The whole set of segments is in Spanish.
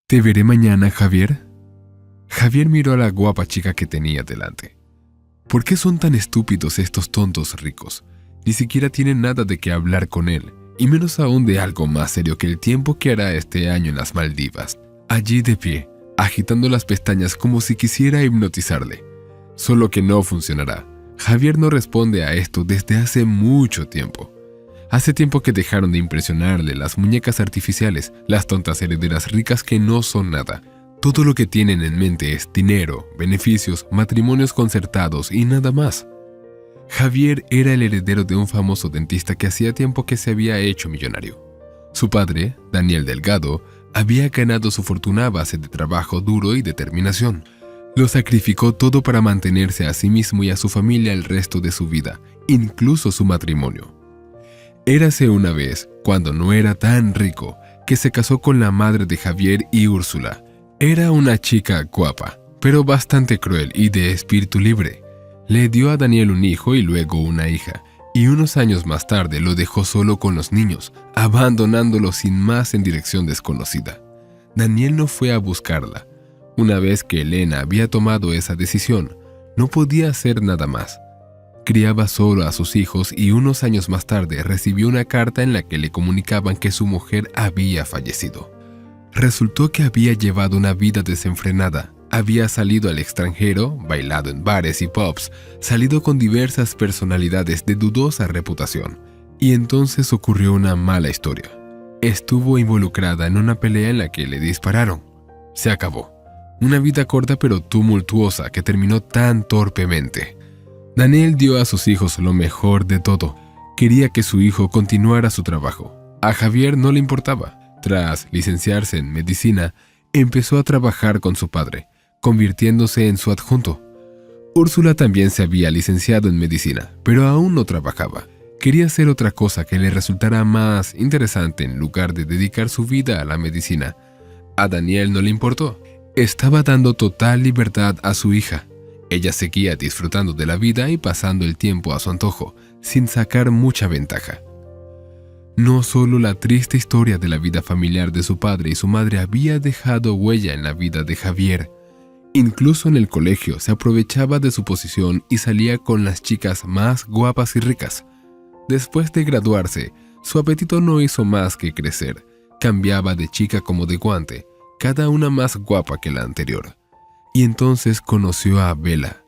¿Te veré mañana, Javier? Javier miró a la guapa chica que tenía delante. ¿Por qué son tan estúpidos estos tontos ricos? Ni siquiera tienen nada de qué hablar con él, y menos aún de algo más serio que el tiempo que hará este año en las Maldivas. Allí de pie, agitando las pestañas como si quisiera hipnotizarle. Solo que no funcionará. Javier no responde a esto desde hace mucho tiempo. Hace tiempo que dejaron de impresionarle las muñecas artificiales, las tontas herederas ricas que no son nada. Todo lo que tienen en mente es dinero, beneficios, matrimonios concertados y nada más. Javier era el heredero de un famoso dentista que hacía tiempo que se había hecho millonario. Su padre, Daniel Delgado, había ganado su fortuna a base de trabajo duro y determinación. Lo sacrificó todo para mantenerse a sí mismo y a su familia el resto de su vida, incluso su matrimonio. Érase una vez, cuando no era tan rico, que se casó con la madre de Javier y Úrsula. Era una chica guapa, pero bastante cruel y de espíritu libre. Le dio a Daniel un hijo y luego una hija, y unos años más tarde lo dejó solo con los niños, abandonándolo sin más en dirección desconocida. Daniel no fue a buscarla. Una vez que Elena había tomado esa decisión, no podía hacer nada más. Criaba solo a sus hijos y unos años más tarde recibió una carta en la que le comunicaban que su mujer había fallecido. Resultó que había llevado una vida desenfrenada. Había salido al extranjero, bailado en bares y pubs, salido con diversas personalidades de dudosa reputación. Y entonces ocurrió una mala historia. Estuvo involucrada en una pelea en la que le dispararon. Se acabó. Una vida corta pero tumultuosa que terminó tan torpemente. Daniel dio a sus hijos lo mejor de todo. Quería que su hijo continuara su trabajo. A Javier no le importaba. Tras licenciarse en medicina, empezó a trabajar con su padre, convirtiéndose en su adjunto. Úrsula también se había licenciado en medicina, pero aún no trabajaba. Quería hacer otra cosa que le resultara más interesante en lugar de dedicar su vida a la medicina. A Daniel no le importó. Estaba dando total libertad a su hija. Ella seguía disfrutando de la vida y pasando el tiempo a su antojo, sin sacar mucha ventaja. No solo la triste historia de la vida familiar de su padre y su madre había dejado huella en la vida de Javier. Incluso en el colegio se aprovechaba de su posición y salía con las chicas más guapas y ricas. Después de graduarse, su apetito no hizo más que crecer. Cambiaba de chica como de guante, cada una más guapa que la anterior. Y entonces conoció a Bela.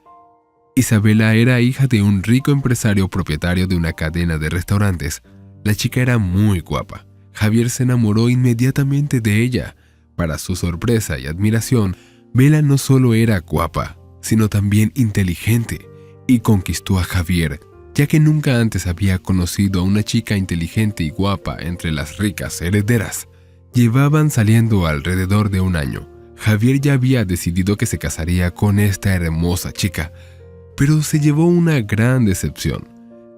Isabela era hija de un rico empresario propietario de una cadena de restaurantes. La chica era muy guapa. Javier se enamoró inmediatamente de ella. Para su sorpresa y admiración, Bela no solo era guapa, sino también inteligente, y conquistó a Javier, ya que nunca antes había conocido a una chica inteligente y guapa entre las ricas herederas. Llevaban saliendo alrededor de un año. Javier ya había decidido que se casaría con esta hermosa chica, pero se llevó una gran decepción.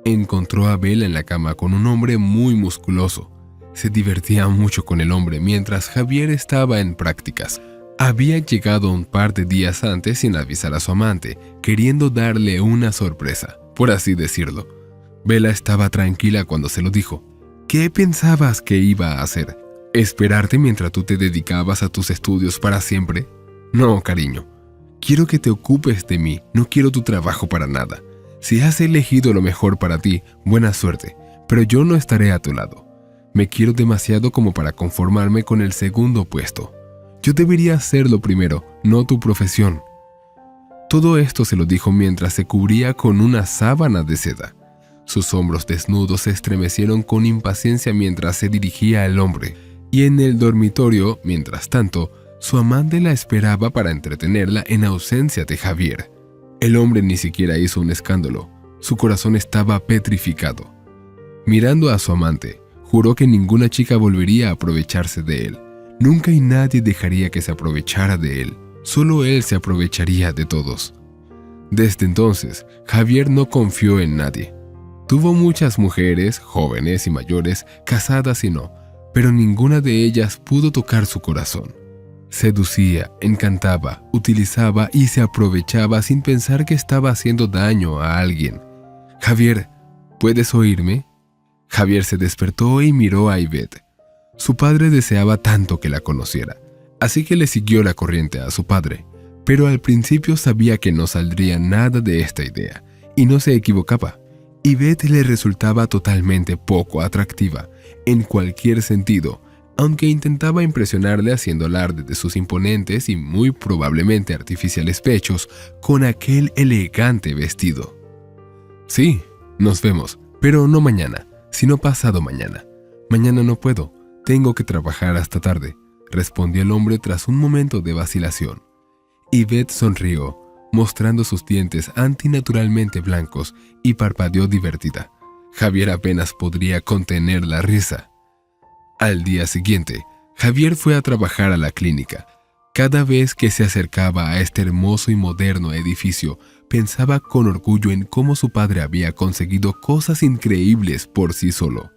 Encontró a Bela en la cama con un hombre muy musculoso. Se divertía mucho con el hombre mientras Javier estaba en prácticas. Había llegado un par de días antes sin avisar a su amante, queriendo darle una sorpresa, por así decirlo. Bela estaba tranquila cuando se lo dijo. ¿Qué pensabas que iba a hacer? ¿Esperarte mientras tú te dedicabas a tus estudios para siempre? No, cariño. Quiero que te ocupes de mí, no quiero tu trabajo para nada. Si has elegido lo mejor para ti, buena suerte, pero yo no estaré a tu lado. Me quiero demasiado como para conformarme con el segundo puesto. Yo debería hacerlo primero, no tu profesión. Todo esto se lo dijo mientras se cubría con una sábana de seda. Sus hombros desnudos se estremecieron con impaciencia mientras se dirigía al hombre. Y en el dormitorio, mientras tanto, su amante la esperaba para entretenerla en ausencia de Javier. El hombre ni siquiera hizo un escándalo. Su corazón estaba petrificado. Mirando a su amante, juró que ninguna chica volvería a aprovecharse de él. Nunca y nadie dejaría que se aprovechara de él. Solo él se aprovecharía de todos. Desde entonces, Javier no confió en nadie. Tuvo muchas mujeres, jóvenes y mayores, casadas y no, pero ninguna de ellas pudo tocar su corazón. Seducía, encantaba, utilizaba y se aprovechaba sin pensar que estaba haciendo daño a alguien. Javier, ¿puedes oírme? Javier se despertó y miró a Ivette. Su padre deseaba tanto que la conociera. así que le siguió la corriente a su padre, pero al principio sabía que no saldría nada de esta idea, y no se equivocaba. Yvette le resultaba totalmente poco atractiva, en cualquier sentido, aunque intentaba impresionarle haciendo alarde de sus imponentes y muy probablemente artificiales pechos con aquel elegante vestido. «Sí, nos vemos, pero no mañana, sino pasado mañana. Mañana no puedo, tengo que trabajar hasta tarde», respondió el hombre tras un momento de vacilación. Yvette sonrió, mostrando sus dientes antinaturalmente blancos, y parpadeó divertida. Javier apenas podría contener la risa. Al día siguiente, Javier fue a trabajar a la clínica. Cada vez que se acercaba a este hermoso y moderno edificio, pensaba con orgullo en cómo su padre había conseguido cosas increíbles por sí solo.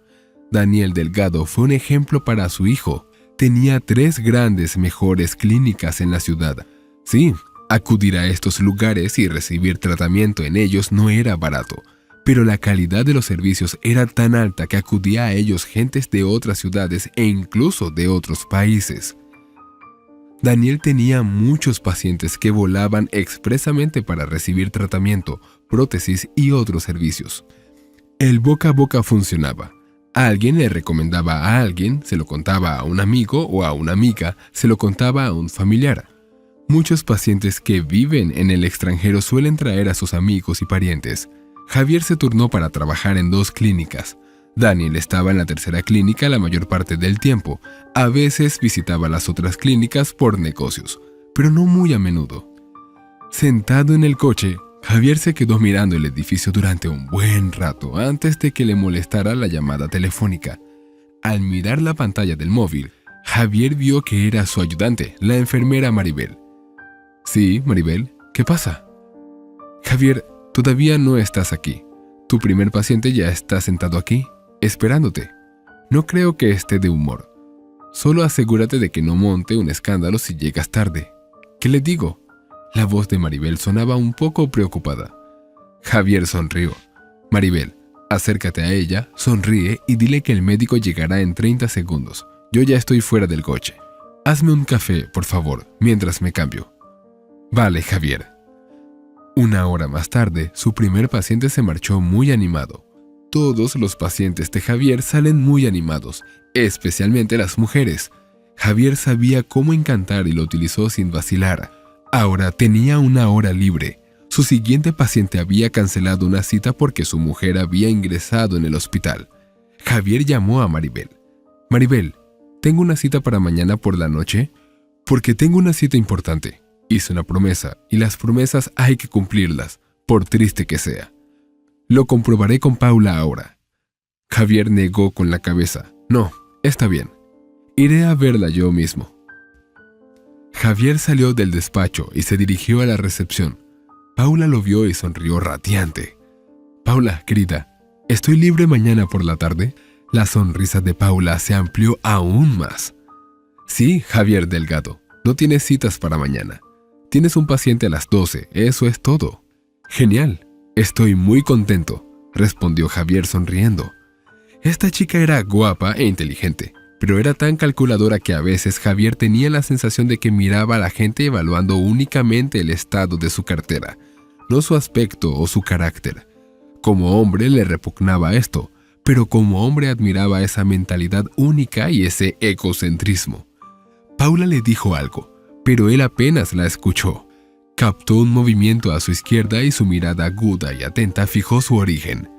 Daniel Delgado fue un ejemplo para su hijo. Tenía 3 grandes mejores clínicas en la ciudad. Sí, acudir a estos lugares y recibir tratamiento en ellos no era barato, pero la calidad de los servicios era tan alta que acudía a ellos gentes de otras ciudades e incluso de otros países. Daniel tenía muchos pacientes que volaban expresamente para recibir tratamiento, prótesis y otros servicios. El boca a boca funcionaba. Alguien le recomendaba a alguien, se lo contaba a un amigo o a una amiga, se lo contaba a un familiar. Muchos pacientes que viven en el extranjero suelen traer a sus amigos y parientes. Javier se turnó para trabajar en 2 clínicas. Daniel estaba en la tercera clínica la mayor parte del tiempo. A veces visitaba las otras clínicas por negocios, pero no muy a menudo. Sentado en el coche, Javier se quedó mirando el edificio durante un buen rato antes de que le molestara la llamada telefónica. Al mirar la pantalla del móvil, Javier vio que era su ayudante, la enfermera Maribel. «Sí, Maribel, ¿qué pasa?» «Javier, todavía no estás aquí. Tu primer paciente ya está sentado aquí, esperándote. No creo que esté de humor. Solo asegúrate de que no monte un escándalo si llegas tarde». «¿Qué le digo?» La voz de Maribel sonaba un poco preocupada. Javier sonrió. «Maribel, acércate a ella, sonríe y dile que el médico llegará en 30 segundos. Yo ya estoy fuera del coche. Hazme un café, por favor, mientras me cambio». «Vale, Javier». 1 hora más tarde, su primer paciente se marchó muy animado. Todos los pacientes de Javier salen muy animados, especialmente las mujeres. Javier sabía cómo encantar y lo utilizó sin vacilar. Ahora tenía 1 hora libre. Su siguiente paciente había cancelado una cita porque su mujer había ingresado en el hospital. Javier llamó a Maribel. «Maribel, ¿tengo una cita para mañana por la noche? Porque tengo una cita importante. Hice una promesa, y las promesas hay que cumplirlas, por triste que sea. Lo comprobaré con Paula ahora». Javier negó con la cabeza. «No, está bien. Iré a verla yo mismo». Javier salió del despacho y se dirigió a la recepción. Paula lo vio y sonrió radiante. «Paula, querida, ¿estoy libre mañana por la tarde?» La sonrisa de Paula se amplió aún más. «Sí, Javier Delgado, no tienes citas para mañana. Tienes un paciente a las 12, eso es todo». «Genial, estoy muy contento», respondió Javier sonriendo. Esta chica era guapa e inteligente, pero era tan calculadora que a veces Javier tenía la sensación de que miraba a la gente evaluando únicamente el estado de su cartera, no su aspecto o su carácter. Como hombre le repugnaba esto, pero como hombre admiraba esa mentalidad única y ese egocentrismo. Paula le dijo algo, pero él apenas la escuchó. Captó un movimiento a su izquierda y su mirada aguda y atenta fijó su origen.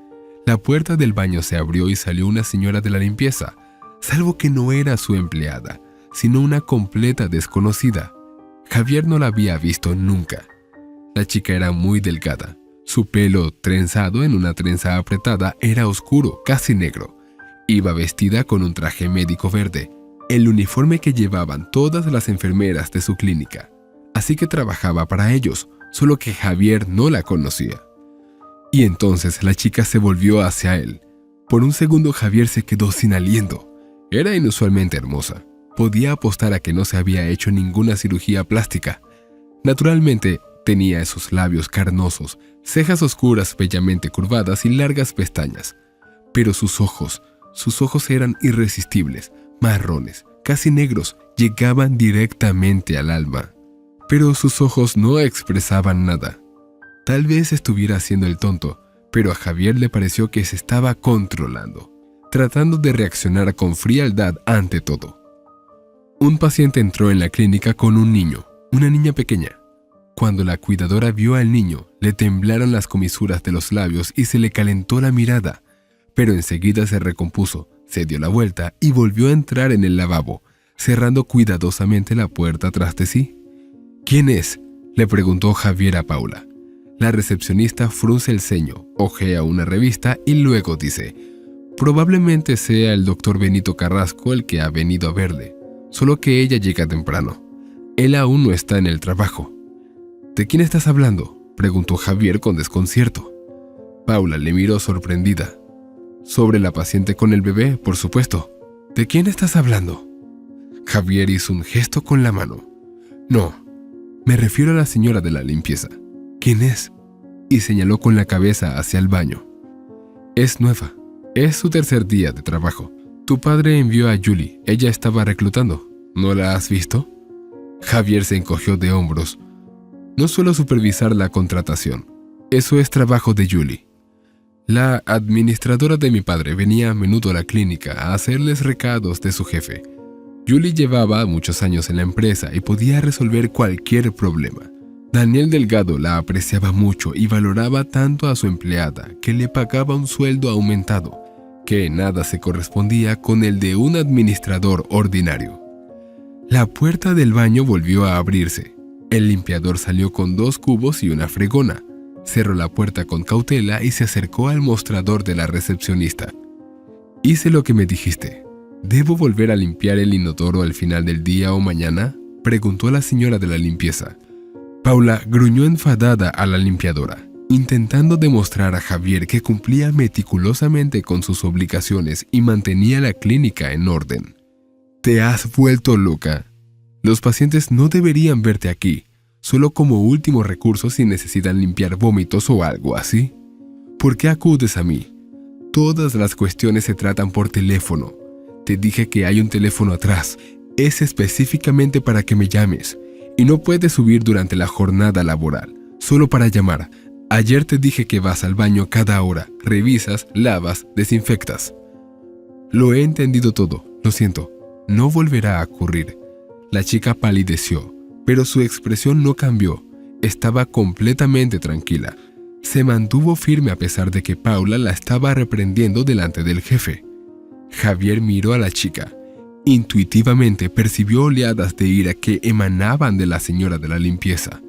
La puerta del baño se abrió y salió una señora de la limpieza, salvo que no era su empleada, sino una completa desconocida. Javier no la había visto nunca. La chica era muy delgada. Su pelo, trenzado en una trenza apretada, era oscuro, casi negro. Iba vestida con un traje médico verde, el uniforme que llevaban todas las enfermeras de su clínica. Así que trabajaba para ellos, solo que Javier no la conocía. Y entonces la chica se volvió hacia él. Por un segundo Javier se quedó sin aliento. Era inusualmente hermosa. Podía apostar a que no se había hecho ninguna cirugía plástica. Naturalmente, tenía esos labios carnosos, cejas oscuras bellamente curvadas y largas pestañas. Pero sus ojos eran irresistibles, marrones, casi negros llegaban directamente al alma, pero sus ojos no expresaban nada. Tal vez estuviera haciendo el tonto, pero a Javier le pareció que se estaba controlando, tratando de reaccionar con frialdad ante todo. Un paciente entró en la clínica con un niño, una niña pequeña. Cuando la cuidadora vio al niño, le temblaron las comisuras de los labios y se le calentó la mirada, pero enseguida se recompuso, se dio la vuelta y volvió a entrar en el lavabo, cerrando cuidadosamente la puerta tras de sí. ¿Quién es?, le preguntó Javier a Paula. La recepcionista frunce el ceño, ojea una revista y luego dice: probablemente sea el doctor Benito Carrasco el que ha venido a verle, solo que ella llega temprano. Él aún no está en el trabajo. ¿De quién estás hablando?, preguntó Javier con desconcierto. Paula le miró sorprendida. Sobre la paciente con el bebé, por supuesto. ¿De quién estás hablando? Javier hizo un gesto con la mano. No, me refiero a la señora de la limpieza. ¿Quién es? Y señaló con la cabeza hacia el baño. Es nueva. Es su tercer día de trabajo. Tu padre envió a Julie. Ella estaba reclutando. ¿No la has visto? Javier se encogió de hombros. No suelo supervisar la contratación. Eso es trabajo de Julie. La administradora de mi padre venía a menudo a la clínica a hacerles recados de su jefe. Julie llevaba muchos años en la empresa y podía resolver cualquier problema. Daniel Delgado la apreciaba mucho y valoraba tanto a su empleada que le pagaba un sueldo aumentado, que en nada se correspondía con el de un administrador ordinario. La puerta del baño volvió a abrirse. El limpiador salió con 2 cubos y una fregona. Cerró la puerta con cautela y se acercó al mostrador de la recepcionista. Hice lo que me dijiste. ¿Debo volver a limpiar el inodoro al final del día o mañana?, preguntó la señora de la limpieza. Paula gruñó enfadada a la limpiadora, intentando demostrar a Javier que cumplía meticulosamente con sus obligaciones y mantenía la clínica en orden. Te has vuelto loca. Los pacientes no deberían verte aquí, solo como último recurso si necesitan limpiar vómitos o algo así. ¿Por qué acudes a mí? Todas las cuestiones se tratan por teléfono. Te dije que hay un teléfono atrás. Es específicamente para que me llames. Y no puedes subir durante la jornada laboral, solo para llamar. Ayer te dije que vas al baño cada hora, revisas, lavas, desinfectas. Lo he entendido todo, lo siento. No volverá a ocurrir. La chica palideció, pero su expresión no cambió. Estaba completamente tranquila. Se mantuvo firme a pesar de que Paula la estaba reprendiendo delante del jefe. Javier miró a la chica. Intuitivamente percibió oleadas de ira que emanaban de la señora de la limpieza.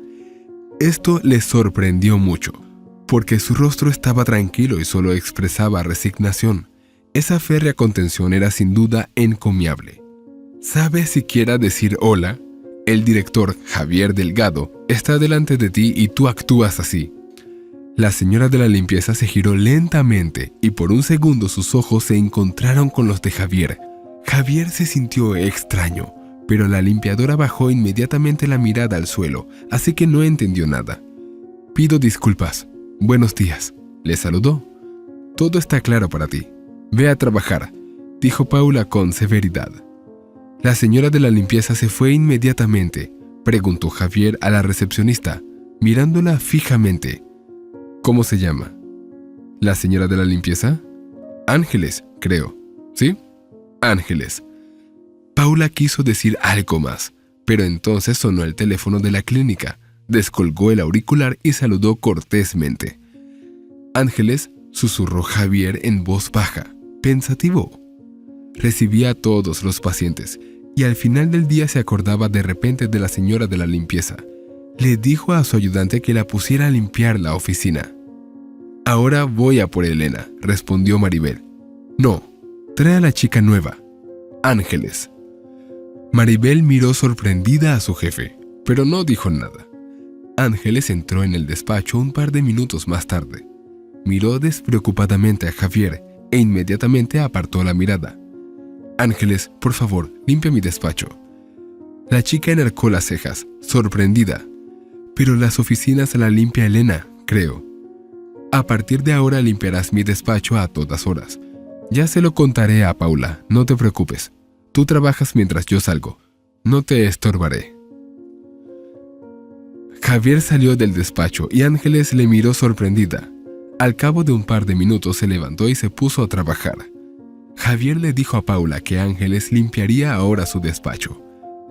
Esto le sorprendió mucho, porque su rostro estaba tranquilo y solo expresaba resignación. Esa férrea contención era sin duda encomiable. ¿Sabes siquiera decir hola? El director, Javier Delgado, está delante de ti y tú actúas así. La señora de la limpieza se giró lentamente y por un segundo sus ojos se encontraron con los de Javier. Javier se sintió extraño, pero la limpiadora bajó inmediatamente la mirada al suelo, así que no entendió nada. Pido disculpas. Buenos días. Le saludó. Todo está claro para ti. Ve a trabajar, dijo Paula con severidad. La señora de la limpieza se fue inmediatamente, preguntó Javier a la recepcionista, mirándola fijamente. ¿Cómo se llama? ¿La señora de la limpieza? Ángeles, creo. ¿Sí? Ángeles. Paula quiso decir algo más, pero entonces sonó el teléfono de la clínica, descolgó el auricular y saludó cortésmente. Ángeles, susurró Javier en voz baja, pensativo. Recibía a todos los pacientes y al final del día se acordaba de repente de la señora de la limpieza. Le dijo a su ayudante que la pusiera a limpiar la oficina. Ahora voy a por Elena, respondió Maribel. No, trae a la chica nueva, Ángeles. Maribel miró sorprendida a su jefe, pero no dijo nada. Ángeles entró en el despacho un par de minutos más tarde. Miró despreocupadamente a Javier e inmediatamente apartó la mirada. Ángeles, por favor, limpia mi despacho. La chica enarcó las cejas, sorprendida. Pero las oficinas la limpia Elena, creo. A partir de ahora limpiarás mi despacho a todas horas. Ya se lo contaré a Paula, no te preocupes. Tú trabajas mientras yo salgo. No te estorbaré. Javier salió del despacho y Ángeles le miró sorprendida. Al cabo de un par de minutos se levantó y se puso a trabajar. Javier le dijo a Paula que Ángeles limpiaría ahora su despacho.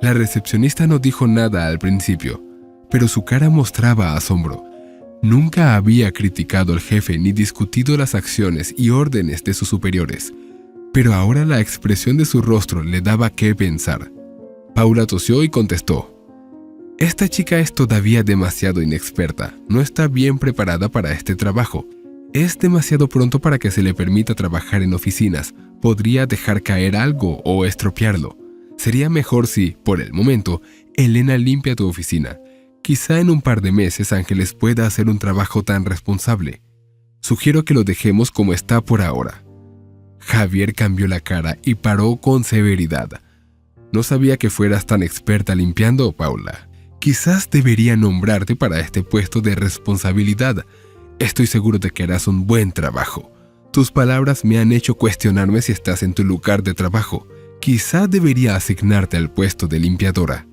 La recepcionista no dijo nada al principio, pero su cara mostraba asombro. Nunca había criticado al jefe ni discutido las acciones y órdenes de sus superiores, pero ahora la expresión de su rostro le daba qué pensar. Paula tosió y contestó: «Esta chica es todavía demasiado inexperta, no está bien preparada para este trabajo. Es demasiado pronto para que se le permita trabajar en oficinas, podría dejar caer algo o estropearlo. Sería mejor si, por el momento, Elena limpia tu oficina. Quizá en un par de meses Ángeles pueda hacer un trabajo tan responsable. Sugiero que lo dejemos como está por ahora». Javier cambió la cara y paró con severidad. «No sabía que fueras tan experta limpiando, Paula. Quizás debería nombrarte para este puesto de responsabilidad. Estoy seguro de que harás un buen trabajo. Tus palabras me han hecho cuestionarme si estás en tu lugar de trabajo. Quizá debería asignarte al puesto de limpiadora».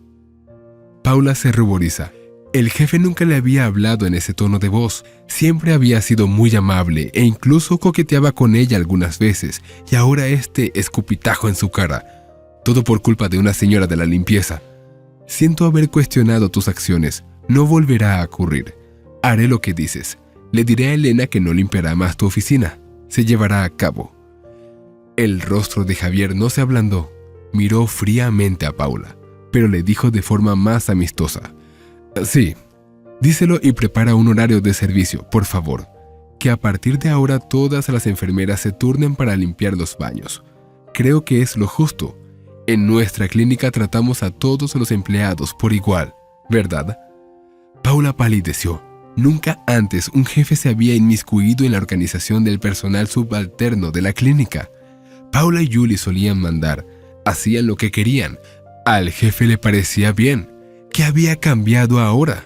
Paula se ruboriza. El jefe nunca le había hablado en ese tono de voz. Siempre había sido muy amable e incluso coqueteaba con ella algunas veces, y ahora este escupitajo en su cara. Todo por culpa de una señora de la limpieza. «Siento haber cuestionado tus acciones. No volverá a ocurrir. Haré lo que dices. Le diré a Elena que no limpiará más tu oficina. Se llevará a cabo». El rostro de Javier no se ablandó. Miró fríamente a Paula, pero le dijo de forma más amistosa: «Sí, díselo y prepara un horario de servicio, por favor. Que a partir de ahora todas las enfermeras se turnen para limpiar los baños. Creo que es lo justo. En nuestra clínica tratamos a todos los empleados por igual, ¿verdad?». Paula palideció. Nunca antes un jefe se había inmiscuido en la organización del personal subalterno de la clínica. Paula y Julie solían mandar, hacían lo que querían. Al jefe le parecía bien. ¿Qué había cambiado ahora?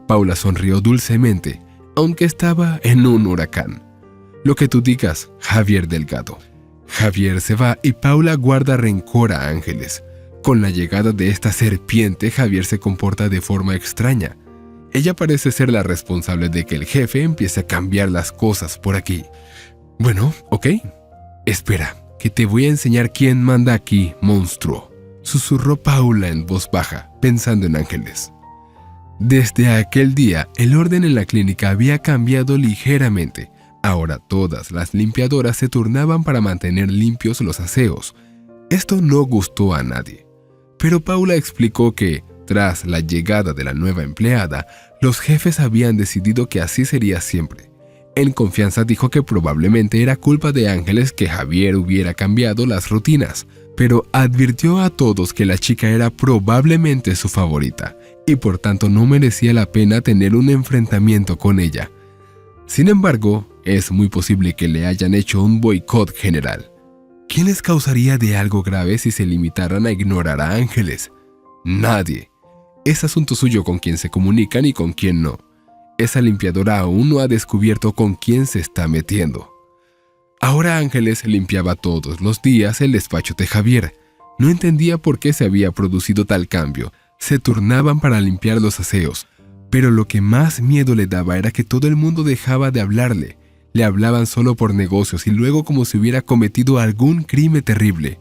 Paula sonrió dulcemente, aunque estaba en un huracán. «Lo que tú digas, Javier Delgado». Javier se va y Paula guarda rencor a Ángeles. Con la llegada de esta serpiente, Javier se comporta de forma extraña. Ella parece ser la responsable de que el jefe empiece a cambiar las cosas por aquí. «Bueno, ok. Espera, que te voy a enseñar quién manda aquí, monstruo», susurró Paula en voz baja, pensando en Ángeles. Desde aquel día, el orden en la clínica había cambiado ligeramente. Ahora todas las limpiadoras se turnaban para mantener limpios los aseos. Esto no gustó a nadie. Pero Paula explicó que, tras la llegada de la nueva empleada, los jefes habían decidido que así sería siempre. En confianza dijo que probablemente era culpa de Ángeles que Javier hubiera cambiado las rutinas, pero advirtió a todos que la chica era probablemente su favorita y por tanto no merecía la pena tener un enfrentamiento con ella. Sin embargo, es muy posible que le hayan hecho un boicot general. ¿Quién les causaría de algo grave si se limitaran a ignorar a Ángeles? Nadie. Es asunto suyo con quién se comunican y con quién no. Esa limpiadora aún no ha descubierto con quién se está metiendo. Ahora Ángeles limpiaba todos los días el despacho de Javier. No entendía por qué se había producido tal cambio. Se turnaban para limpiar los aseos. Pero lo que más miedo le daba era que todo el mundo dejaba de hablarle. Le hablaban solo por negocios y luego como si hubiera cometido algún crimen terrible.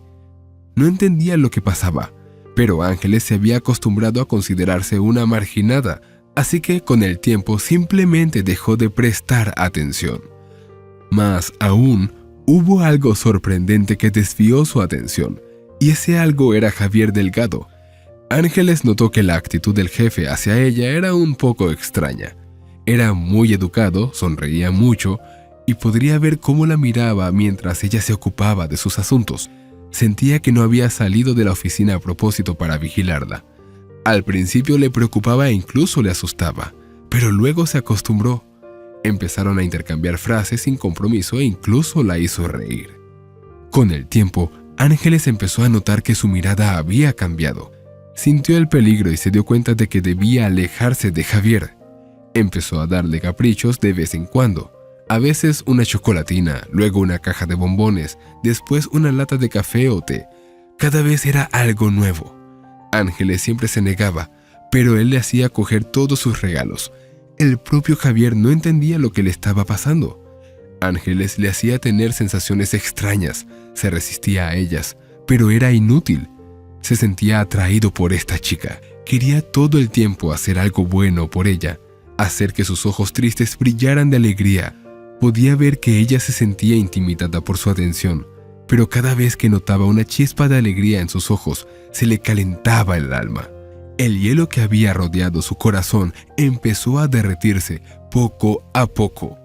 No entendía lo que pasaba, pero Ángeles se había acostumbrado a considerarse una marginada, así que con el tiempo simplemente dejó de prestar atención. Más aún, hubo algo sorprendente que desvió su atención, y ese algo era Javier Delgado. Ángeles notó que la actitud del jefe hacia ella era un poco extraña. Era muy educado, sonreía mucho, y podría ver cómo la miraba mientras ella se ocupaba de sus asuntos. Sentía que no había salido de la oficina a propósito para vigilarla. Al principio le preocupaba e incluso le asustaba, pero luego se acostumbró. Empezaron a intercambiar frases sin compromiso e incluso la hizo reír. Con el tiempo, Ángeles empezó a notar que su mirada había cambiado. Sintió el peligro y se dio cuenta de que debía alejarse de Javier. Empezó a darle caprichos de vez en cuando. A veces una chocolatina, luego una caja de bombones, después una lata de café o té. Cada vez era algo nuevo. Ángeles siempre se negaba, pero él le hacía coger todos sus regalos. El propio Javier no entendía lo que le estaba pasando. Ángeles le hacía tener sensaciones extrañas, se resistía a ellas, pero era inútil. Se sentía atraído por esta chica. Quería todo el tiempo hacer algo bueno por ella, hacer que sus ojos tristes brillaran de alegría. Podía ver que ella se sentía intimidada por su atención, pero cada vez que notaba una chispa de alegría en sus ojos, se le calentaba el alma. El hielo que había rodeado su corazón empezó a derretirse poco a poco.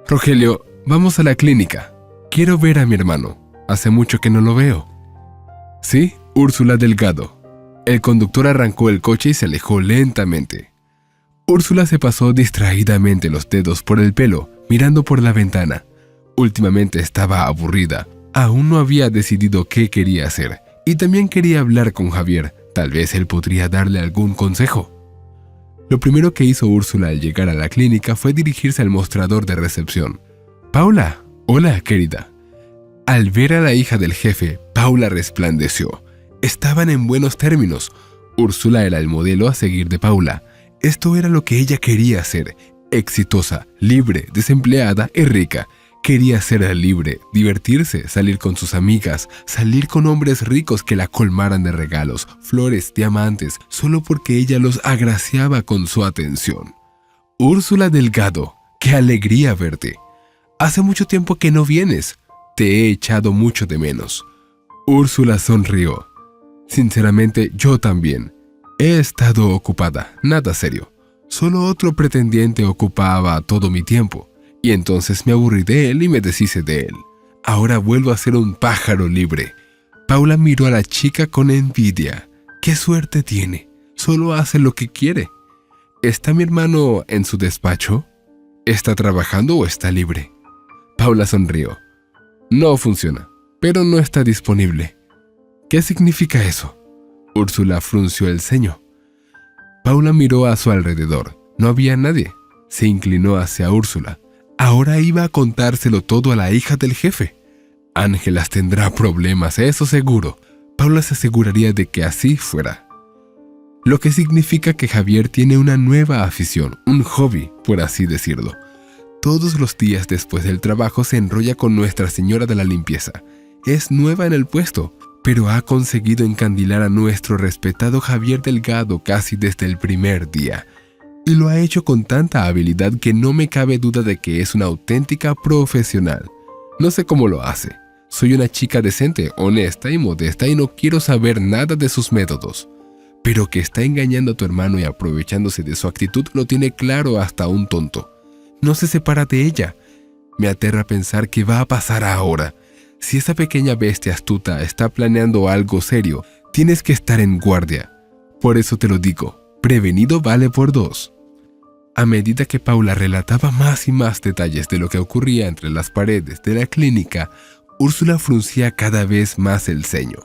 «Rogelio, vamos a la clínica. Quiero ver a mi hermano. Hace mucho que no lo veo». «Sí, Úrsula Delgado». El conductor arrancó el coche y se alejó lentamente. Úrsula se pasó distraídamente los dedos por el pelo, mirando por la ventana. Últimamente estaba aburrida. Aún no había decidido qué quería hacer, y también quería hablar con Javier. Tal vez él podría darle algún consejo. Lo primero que hizo Úrsula al llegar a la clínica fue dirigirse al mostrador de recepción. «Paula, hola, querida». Al ver a la hija del jefe, Paula resplandeció. Estaban en buenos términos. Úrsula era el modelo a seguir de Paula. Esto era lo que ella quería ser: exitosa, libre, desempleada y rica. Quería ser libre, divertirse, salir con sus amigas, salir con hombres ricos que la colmaran de regalos, flores, diamantes, solo porque ella los agraciaba con su atención. «Úrsula Delgado, qué alegría verte. Hace mucho tiempo que no vienes. Te he echado mucho de menos». Úrsula sonrió. «Sinceramente, yo también. He estado ocupada, nada serio. Solo otro pretendiente ocupaba todo mi tiempo. Y entonces me aburrí de él y me deshice de él. Ahora vuelvo a ser un pájaro libre». Paula miró a la chica con envidia. «¡Qué suerte tiene! Solo hace lo que quiere». «¿Está mi hermano en su despacho? ¿Está trabajando o está libre?» Paula sonrió. «No funciona, pero no está disponible». «¿Qué significa eso?» Úrsula frunció el ceño. Paula miró a su alrededor. No había nadie. Se inclinó hacia Úrsula. Ahora iba a contárselo todo a la hija del jefe. Ángelas tendrá problemas, eso seguro. Paula se aseguraría de que así fuera. Lo que significa que Javier tiene una nueva afición, un hobby, por así decirlo. Todos los días después del trabajo se enrolla con Nuestra Señora de la Limpieza. Es nueva en el puesto, pero ha conseguido encandilar a nuestro respetado Javier Delgado casi desde el primer día. Y lo ha hecho con tanta habilidad que no me cabe duda de que es una auténtica profesional. No sé cómo lo hace. Soy una chica decente, honesta y modesta y no quiero saber nada de sus métodos. Pero que está engañando a tu hermano y aprovechándose de su actitud lo tiene claro hasta un tonto. No se separa de ella. Me aterra pensar qué va a pasar ahora. Si esa pequeña bestia astuta está planeando algo serio, tienes que estar en guardia. Por eso te lo digo, prevenido vale por 2. A medida que Paula relataba más y más detalles de lo que ocurría entre las paredes de la clínica, Úrsula fruncía cada vez más el ceño.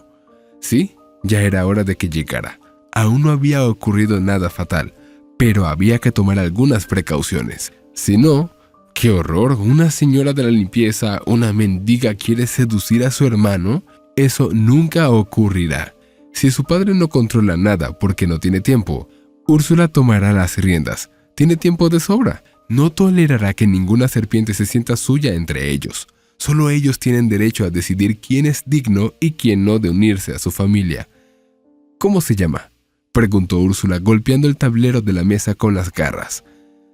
Sí, ya era hora de que llegara. Aún no había ocurrido nada fatal, pero había que tomar algunas precauciones. Si no, ¡qué horror! Una señora de la limpieza, una mendiga quiere seducir a su hermano. Eso nunca ocurrirá. Si su padre no controla nada porque no tiene tiempo, Úrsula tomará las riendas. Tiene tiempo de sobra. No tolerará que ninguna serpiente se sienta suya entre ellos. Solo ellos tienen derecho a decidir quién es digno y quién no de unirse a su familia. ¿Cómo se llama?, preguntó Úrsula golpeando el tablero de la mesa con las garras.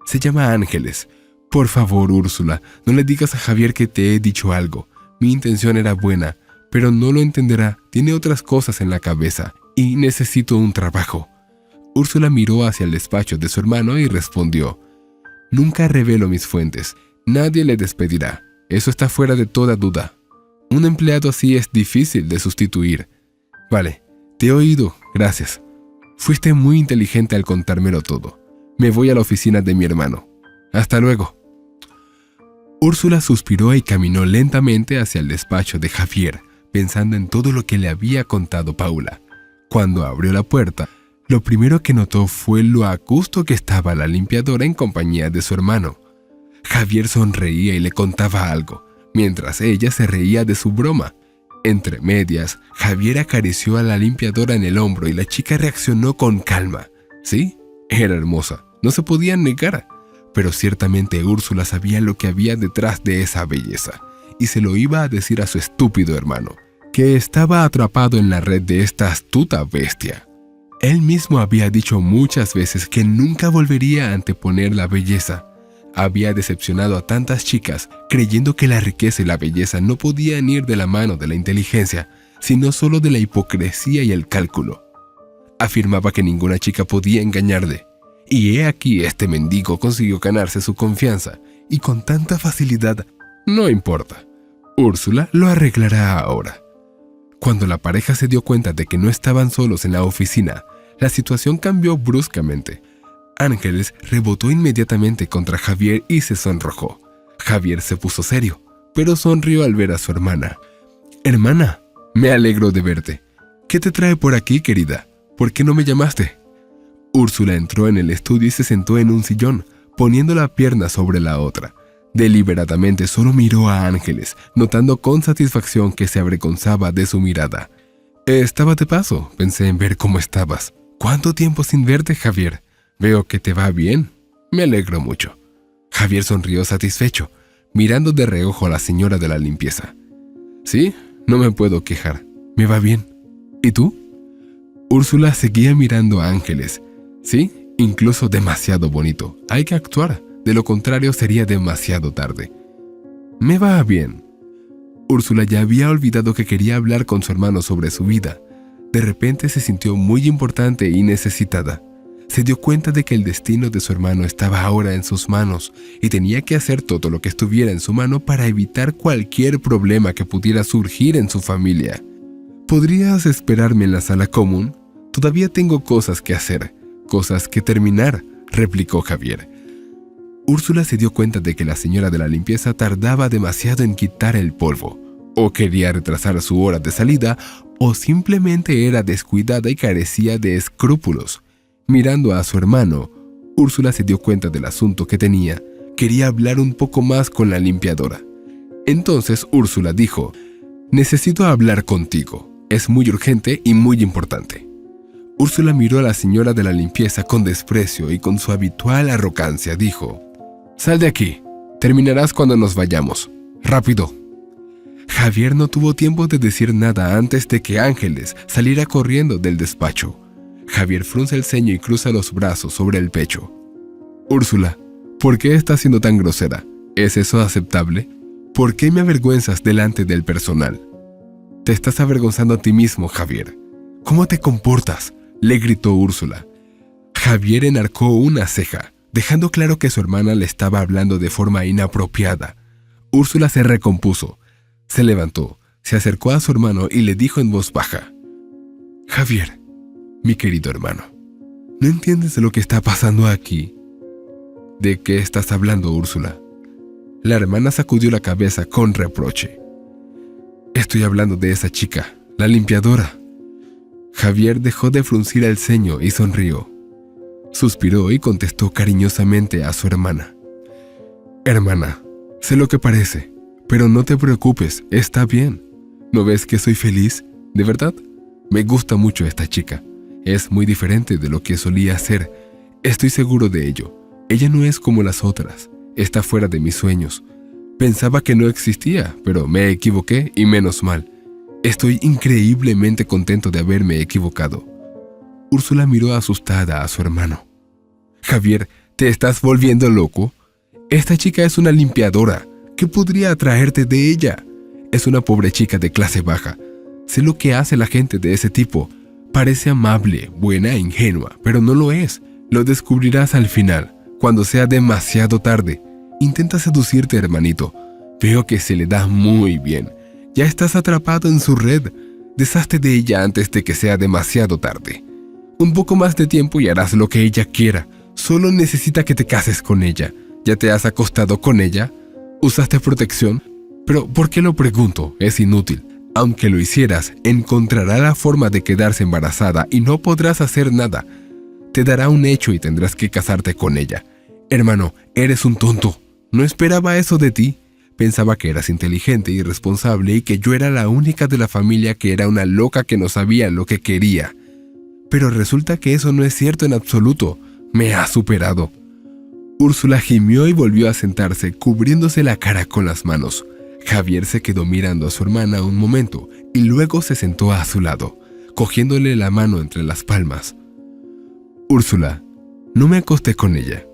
Se llama Ángeles. Por favor, Úrsula, no le digas a Javier que te he dicho algo. Mi intención era buena, pero no lo entenderá. Tiene otras cosas en la cabeza y necesito un trabajo. Úrsula miró hacia el despacho de su hermano y respondió: Nunca revelo mis fuentes. Nadie le despedirá. Eso está fuera de toda duda. Un empleado así es difícil de sustituir. Vale, te he oído, gracias. Fuiste muy inteligente al contármelo todo. Me voy a la oficina de mi hermano. Hasta luego. Úrsula suspiró y caminó lentamente hacia el despacho de Javier, pensando en todo lo que le había contado Paula. Cuando abrió la puerta, lo primero que notó fue lo a gusto que estaba la limpiadora en compañía de su hermano. Javier sonreía y le contaba algo, mientras ella se reía de su broma. Entre medias, Javier acarició a la limpiadora en el hombro y la chica reaccionó con calma. Sí, era hermosa, no se podía negar, pero ciertamente Úrsula sabía lo que había detrás de esa belleza, y se lo iba a decir a su estúpido hermano, que estaba atrapado en la red de esta astuta bestia. Él mismo había dicho muchas veces que nunca volvería a anteponer la belleza. Había decepcionado a tantas chicas, creyendo que la riqueza y la belleza no podían ir de la mano de la inteligencia, sino solo de la hipocresía y el cálculo. Afirmaba que ninguna chica podía engañarle, y he aquí este mendigo consiguió ganarse su confianza, y con tanta facilidad. No importa, Úrsula lo arreglará ahora. Cuando la pareja se dio cuenta de que no estaban solos en la oficina, la situación cambió bruscamente. Ángeles rebotó inmediatamente contra Javier y se sonrojó. Javier se puso serio, pero sonrió al ver a su hermana. «Hermana, me alegro de verte. ¿Qué te trae por aquí, querida? ¿Por qué no me llamaste?» Úrsula entró en el estudio y se sentó en un sillón, poniendo la pierna sobre la otra. Deliberadamente solo miró a Ángeles, notando con satisfacción que se avergonzaba de su mirada. «Estaba de paso, pensé en ver cómo estabas. ¿Cuánto tiempo sin verte, Javier? Veo que te va bien. Me alegro mucho». Javier sonrió satisfecho, mirando de reojo a la señora de la limpieza. «Sí, no me puedo quejar. Me va bien. ¿Y tú?» Úrsula seguía mirando a Ángeles. «Sí, incluso demasiado bonito. Hay que actuar. De lo contrario sería demasiado tarde». «Me va bien». Úrsula ya había olvidado que quería hablar con su hermano sobre su vida. De repente se sintió muy importante y necesitada. Se dio cuenta de que el destino de su hermano estaba ahora en sus manos y tenía que hacer todo lo que estuviera en su mano para evitar cualquier problema que pudiera surgir en su familia. «¿Podrías esperarme en la sala común? Todavía tengo cosas que hacer, cosas que terminar», replicó Javier. Úrsula se dio cuenta de que la señora de la limpieza tardaba demasiado en quitar el polvo, o quería retrasar su hora de salida, o simplemente era descuidada y carecía de escrúpulos. Mirando a su hermano, Úrsula se dio cuenta del asunto que tenía. Quería hablar un poco más con la limpiadora. Entonces Úrsula dijo: «Necesito hablar contigo. Es muy urgente y muy importante». Úrsula miró a la señora de la limpieza con desprecio y con su habitual arrogancia dijo: «Sal de aquí. Terminarás cuando nos vayamos. Rápido». Javier no tuvo tiempo de decir nada antes de que Ángeles saliera corriendo del despacho. Javier frunce el ceño y cruza los brazos sobre el pecho. «Úrsula, ¿por qué estás siendo tan grosera? ¿Es eso aceptable? ¿Por qué me avergüenzas delante del personal?» «Te estás avergonzando a ti mismo, Javier. ¿Cómo te comportas?», le gritó Úrsula. Javier enarcó una ceja, dejando claro que su hermana le estaba hablando de forma inapropiada. Úrsula se recompuso, se levantó, se acercó a su hermano y le dijo en voz baja: «Javier, mi querido hermano, ¿no entiendes de lo que está pasando aquí?» «¿De qué estás hablando, Úrsula?». La hermana sacudió la cabeza con reproche. «Estoy hablando de esa chica, la limpiadora». Javier dejó de fruncir el ceño y sonrió. Suspiró y contestó cariñosamente a su hermana: «Hermana, sé lo que parece, pero no te preocupes, está bien. ¿No ves que soy feliz? De verdad, me gusta mucho esta chica. Es muy diferente de lo que solía ser. Estoy seguro de ello. Ella no es como las otras. Está fuera de mis sueños. Pensaba que no existía, pero me equivoqué y menos mal. Estoy increíblemente contento de haberme equivocado». Úrsula miró asustada a su hermano. «Javier, ¿te estás volviendo loco? Esta chica es una limpiadora. ¿Qué podría atraerte de ella? Es una pobre chica de clase baja. Sé lo que hace la gente de ese tipo. Parece amable, buena e ingenua, pero no lo es. Lo descubrirás al final, cuando sea demasiado tarde. Intenta seducirte, hermanito. Veo que se le da muy bien. Ya estás atrapado en su red. Deshazte de ella antes de que sea demasiado tarde. Un poco más de tiempo y harás lo que ella quiera. Solo necesita que te cases con ella. ¿Ya te has acostado con ella? ¿Usaste protección? Pero ¿por qué lo pregunto? Es inútil. Aunque lo hicieras, encontrará la forma de quedarse embarazada y no podrás hacer nada. Te dará un hecho y tendrás que casarte con ella. Hermano, eres un tonto. No esperaba eso de ti. Pensaba que eras inteligente y responsable y que yo era la única de la familia que era una loca que no sabía lo que quería. Pero resulta que eso no es cierto en absoluto. Me has superado». Úrsula gimió y volvió a sentarse, cubriéndose la cara con las manos. Javier se quedó mirando a su hermana un momento y luego se sentó a su lado, cogiéndole la mano entre las palmas. «Úrsula, no me acosté con ella.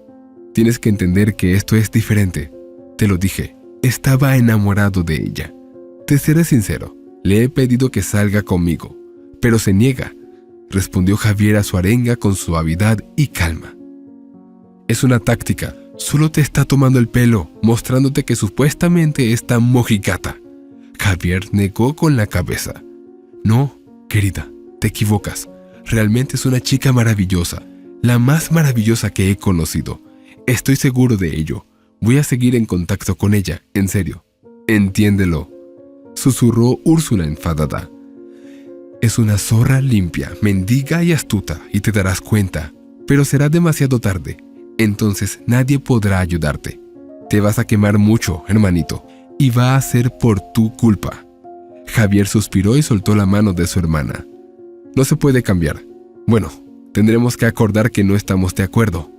Tienes que entender que esto es diferente. Te lo dije, estaba enamorado de ella. Te seré sincero, le he pedido que salga conmigo, pero se niega», respondió Javier a su arenga con suavidad y calma. «Es una táctica, solo te está tomando el pelo, mostrándote que supuestamente es tan mojigata». Javier negó con la cabeza. «No, querida, te equivocas. Realmente es una chica maravillosa, la más maravillosa que he conocido. Estoy seguro de ello. Voy a seguir en contacto con ella, en serio. Entiéndelo», susurró Úrsula enfadada. «Es una zorra limpia, mendiga y astuta, y te darás cuenta, pero será demasiado tarde. Entonces nadie podrá ayudarte. Te vas a quemar mucho, hermanito, y va a ser por tu culpa». Javier suspiró y soltó la mano de su hermana. «No se puede cambiar. Bueno, tendremos que acordar que no estamos de acuerdo.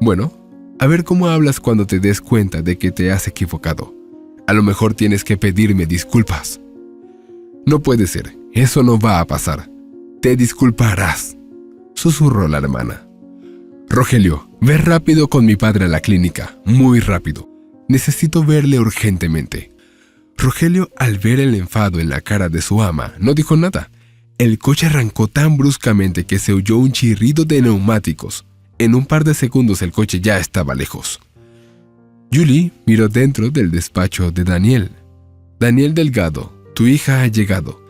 Bueno, a ver cómo hablas cuando te des cuenta de que te has equivocado. A lo mejor tienes que pedirme disculpas». «No puede ser, eso no va a pasar. Te disculparás», susurró la hermana. «Rogelio, ve rápido con mi padre a la clínica, muy rápido. Necesito verle urgentemente». Rogelio, al ver el enfado en la cara de su ama, no dijo nada. El coche arrancó tan bruscamente que se oyó un chirrido de neumáticos. En un par de segundos el coche ya estaba lejos. Julie miró dentro del despacho de Daniel. «Daniel Delgado, tu hija ha llegado.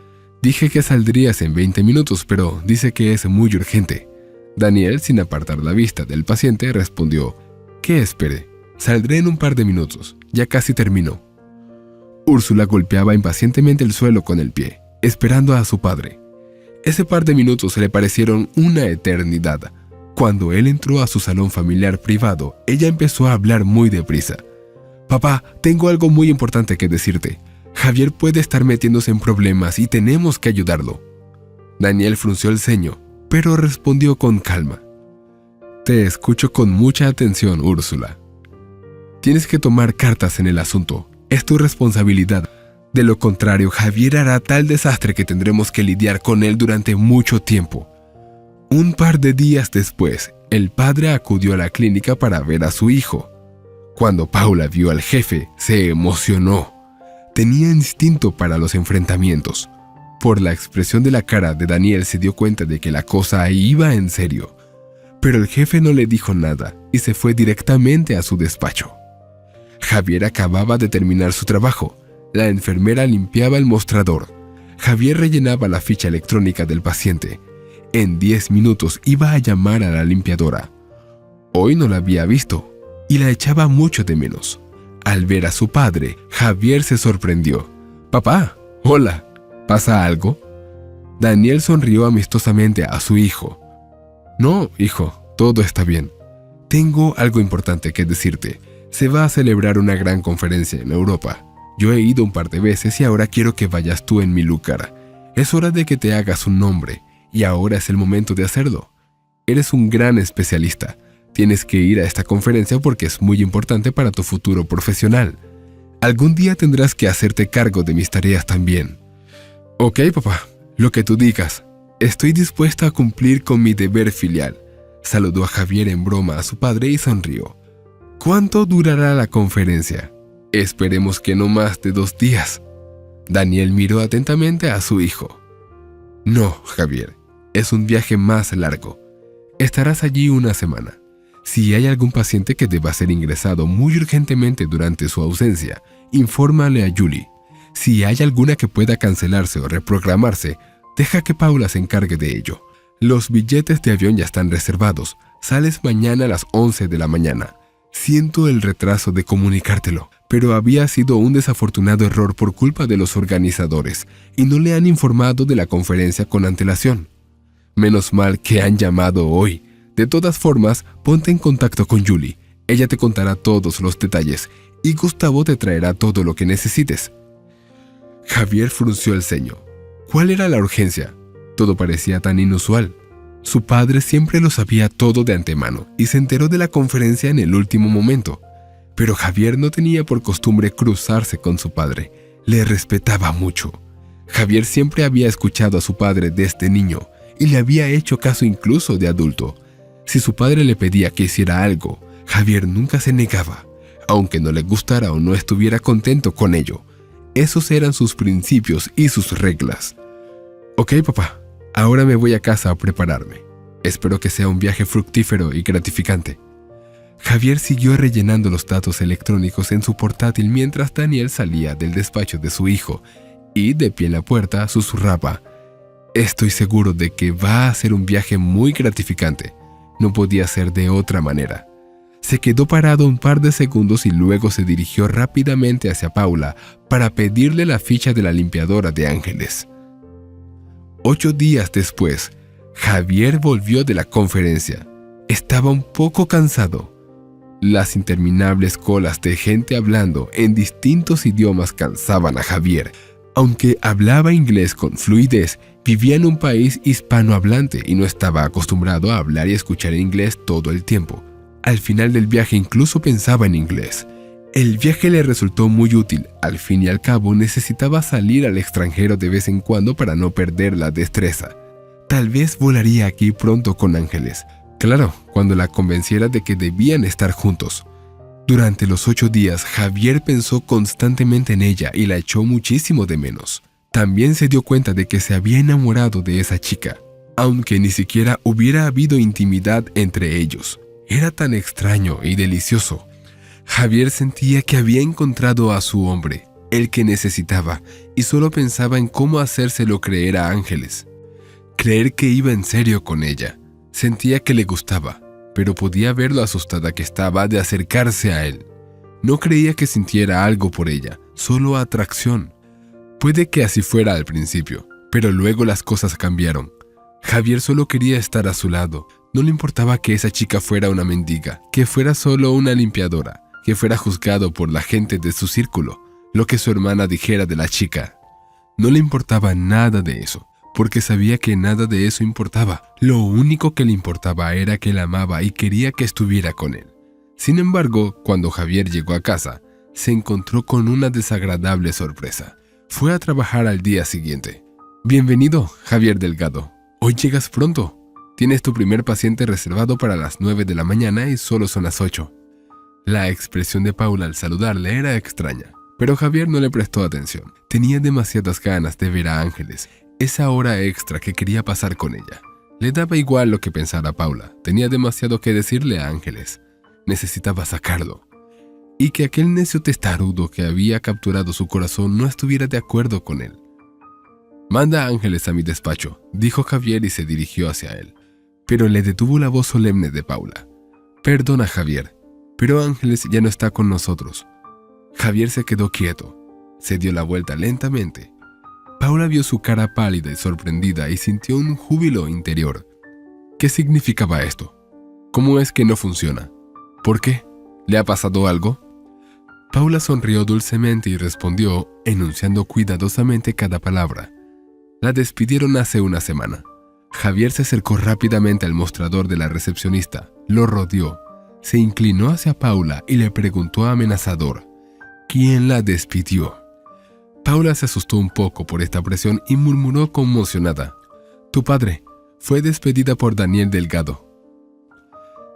Dije que saldrías en 20 minutos, pero dice que es muy urgente». Daniel, sin apartar la vista del paciente, respondió: «Que espere, saldré en un par de minutos, ya casi termino». Úrsula golpeaba impacientemente el suelo con el pie, esperando a su padre. Ese par de minutos le parecieron una eternidad. Cuando él entró a su salón familiar privado, ella empezó a hablar muy deprisa. «Papá, tengo algo muy importante que decirte. Javier puede estar metiéndose en problemas y tenemos que ayudarlo». Daniel frunció el ceño, pero respondió con calma: «Te escucho con mucha atención, Úrsula. Tienes que tomar cartas en el asunto. Es tu responsabilidad. De lo contrario, Javier hará tal desastre que tendremos que lidiar con él durante mucho tiempo». Un par de días después, el padre acudió a la clínica para ver a su hijo. Cuando Paula vio al jefe, se emocionó. Tenía instinto para los enfrentamientos. Por la expresión de la cara de Daniel se dio cuenta de que la cosa iba en serio. Pero el jefe no le dijo nada y se fue directamente a su despacho. Javier acababa de terminar su trabajo. La enfermera limpiaba el mostrador. Javier rellenaba la ficha electrónica del paciente. En 10 minutos iba a llamar a la limpiadora. Hoy no la había visto y la echaba mucho de menos. Al ver a su padre, Javier se sorprendió. «Papá, hola. ¿Pasa algo?». Daniel sonrió amistosamente a su hijo. «No, hijo, todo está bien. Tengo algo importante que decirte. Se va a celebrar una gran conferencia en Europa. Yo he ido un par de veces y ahora quiero que vayas tú en mi lugar. Es hora de que te hagas un nombre, y ahora es el momento de hacerlo. Eres un gran especialista. Tienes que ir a esta conferencia porque es muy importante para tu futuro profesional. Algún día tendrás que hacerte cargo de mis tareas también». «Ok, papá, lo que tú digas. Estoy dispuesta a cumplir con mi deber filial», saludó a Javier en broma a su padre y sonrió. «¿Cuánto durará la conferencia?». «Esperemos que no más de 2 días». Daniel miró atentamente a su hijo. «No, Javier, es un viaje más largo. Estarás allí una semana. Si hay algún paciente que deba ser ingresado muy urgentemente durante su ausencia, infórmale a Julie. Si hay alguna que pueda cancelarse o reprogramarse, deja que Paula se encargue de ello. Los billetes de avión ya están reservados. Sales mañana a las 11 de la mañana. Siento el retraso de comunicártelo, pero había sido un desafortunado error por culpa de los organizadores y no le han informado de la conferencia con antelación. Menos mal que han llamado hoy. De todas formas, ponte en contacto con Julie. Ella te contará todos los detalles y Gustavo te traerá todo lo que necesites. Javier frunció el ceño. ¿Cuál era la urgencia? Todo parecía tan inusual. Su padre siempre lo sabía todo de antemano y se enteró de la conferencia en el último momento. Pero Javier no tenía por costumbre cruzarse con su padre. Le respetaba mucho. Javier siempre había escuchado a su padre desde niño y le había hecho caso incluso de adulto. Si su padre le pedía que hiciera algo, Javier nunca se negaba, aunque no le gustara o no estuviera contento con ello. Esos eran sus principios y sus reglas. Ok, papá, ahora me voy a casa a prepararme. Espero que sea un viaje fructífero y gratificante. Javier siguió rellenando los datos electrónicos en su portátil mientras Daniel salía del despacho de su hijo y, de pie en la puerta, susurraba: «Estoy seguro de que va a ser un viaje muy gratificante. No podía ser de otra manera». Se quedó parado un par de segundos y luego se dirigió rápidamente hacia Paula para pedirle la ficha de la limpiadora de Ángeles. 8 días después, Javier volvió de la conferencia. Estaba un poco cansado. Las interminables colas de gente hablando en distintos idiomas cansaban a Javier. Aunque hablaba inglés con fluidez, vivía en un país hispanohablante y no estaba acostumbrado a hablar y escuchar inglés todo el tiempo. Al final del viaje incluso pensaba en inglés. El viaje le resultó muy útil. Al fin y al cabo necesitaba salir al extranjero de vez en cuando para no perder la destreza. Tal vez volaría aquí pronto con Ángeles. Claro, cuando la convenciera de que debían estar juntos. Durante los 8 días, Javier pensó constantemente en ella y la echó muchísimo de menos. También se dio cuenta de que se había enamorado de esa chica, aunque ni siquiera hubiera habido intimidad entre ellos. Era tan extraño y delicioso. Javier sentía que había encontrado a su hombre, el que necesitaba, y solo pensaba en cómo hacérselo creer a Ángeles. Creer que iba en serio con ella. Sentía que le gustaba, pero podía ver lo asustada que estaba de acercarse a él. No creía que sintiera algo por ella, solo atracción. Puede que así fuera al principio, pero luego las cosas cambiaron. Javier solo quería estar a su lado. No le importaba que esa chica fuera una mendiga, que fuera solo una limpiadora, que fuera juzgado por la gente de su círculo, lo que su hermana dijera de la chica. No le importaba nada de eso, porque sabía que nada de eso importaba. Lo único que le importaba era que la amaba y quería que estuviera con él. Sin embargo, cuando Javier llegó a casa, se encontró con una desagradable sorpresa. Fue a trabajar al día siguiente. «Bienvenido, Javier Delgado. Hoy llegas pronto. Tienes tu primer paciente reservado para las 9 de la mañana y solo son las 8. La expresión de Paula al saludarle era extraña, pero Javier no le prestó atención. Tenía demasiadas ganas de ver a Ángeles, esa hora extra que quería pasar con ella. Le daba igual lo que pensara Paula, tenía demasiado que decirle a Ángeles. Necesitaba sacarlo. Y que aquel necio testarudo que había capturado su corazón no estuviera de acuerdo con él. «Manda a Ángeles a mi despacho», dijo Javier y se dirigió hacia él. Pero le detuvo la voz solemne de Paula. «Perdona, Javier, pero Ángeles ya no está con nosotros». Javier se quedó quieto. Se dio la vuelta lentamente. Paula vio su cara pálida y sorprendida y sintió un júbilo interior. ¿Qué significaba esto? ¿Cómo es que no funciona? ¿Por qué? ¿Le ha pasado algo? Paula sonrió dulcemente y respondió, enunciando cuidadosamente cada palabra. La despidieron hace una semana. Javier se acercó rápidamente al mostrador de la recepcionista, lo rodeó, se inclinó hacia Paula y le preguntó amenazador: ¿quién la despidió? Paula se asustó un poco por esta presión y murmuró conmocionada: «Tu padre. Fue despedida por Daniel Delgado».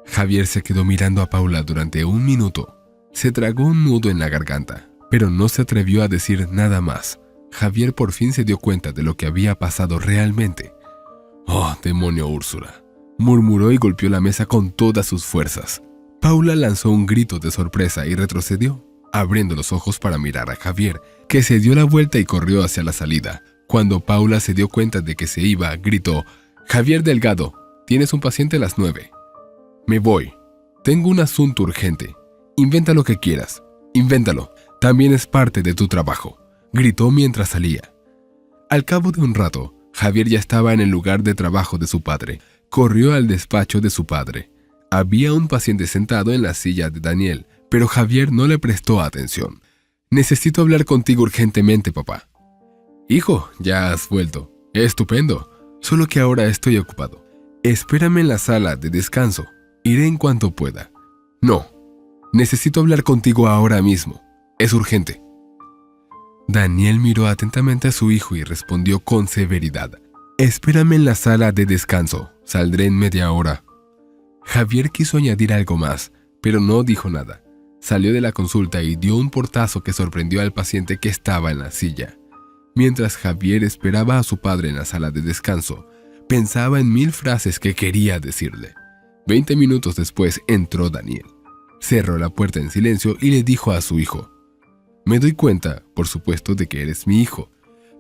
Javier se quedó mirando a Paula durante un minuto. Se tragó un nudo en la garganta, pero no se atrevió a decir nada más. Javier por fin se dio cuenta de lo que había pasado realmente. «Oh, demonio, Úrsula», murmuró y golpeó la mesa con todas sus fuerzas. Paula lanzó un grito de sorpresa y retrocedió, abriendo los ojos para mirar a Javier, que se dio la vuelta y corrió hacia la salida. Cuando Paula se dio cuenta de que se iba, gritó: «Javier Delgado, tienes un paciente a las 9. Me voy. Tengo un asunto urgente. Inventa lo que quieras. Invéntalo. También es parte de tu trabajo», gritó mientras salía. Al cabo de un rato, Javier ya estaba en el lugar de trabajo de su padre. Corrió al despacho de su padre. Había un paciente sentado en la silla de Daniel, pero Javier no le prestó atención. «Necesito hablar contigo urgentemente, papá». «Hijo, ya has vuelto. Estupendo. Solo que ahora estoy ocupado. Espérame en la sala de descanso. Iré en cuanto pueda». «No. Necesito hablar contigo ahora mismo. Es urgente». Daniel miró atentamente a su hijo y respondió con severidad: «Espérame en la sala de descanso. Saldré en media hora». Javier quiso añadir algo más, pero no dijo nada. Salió de la consulta y dio un portazo que sorprendió al paciente que estaba en la silla. Mientras Javier esperaba a su padre en la sala de descanso, pensaba en 1000 frases que quería decirle. 20 minutos después entró Daniel. Cerró la puerta en silencio y le dijo a su hijo: «Me doy cuenta, por supuesto, de que eres mi hijo,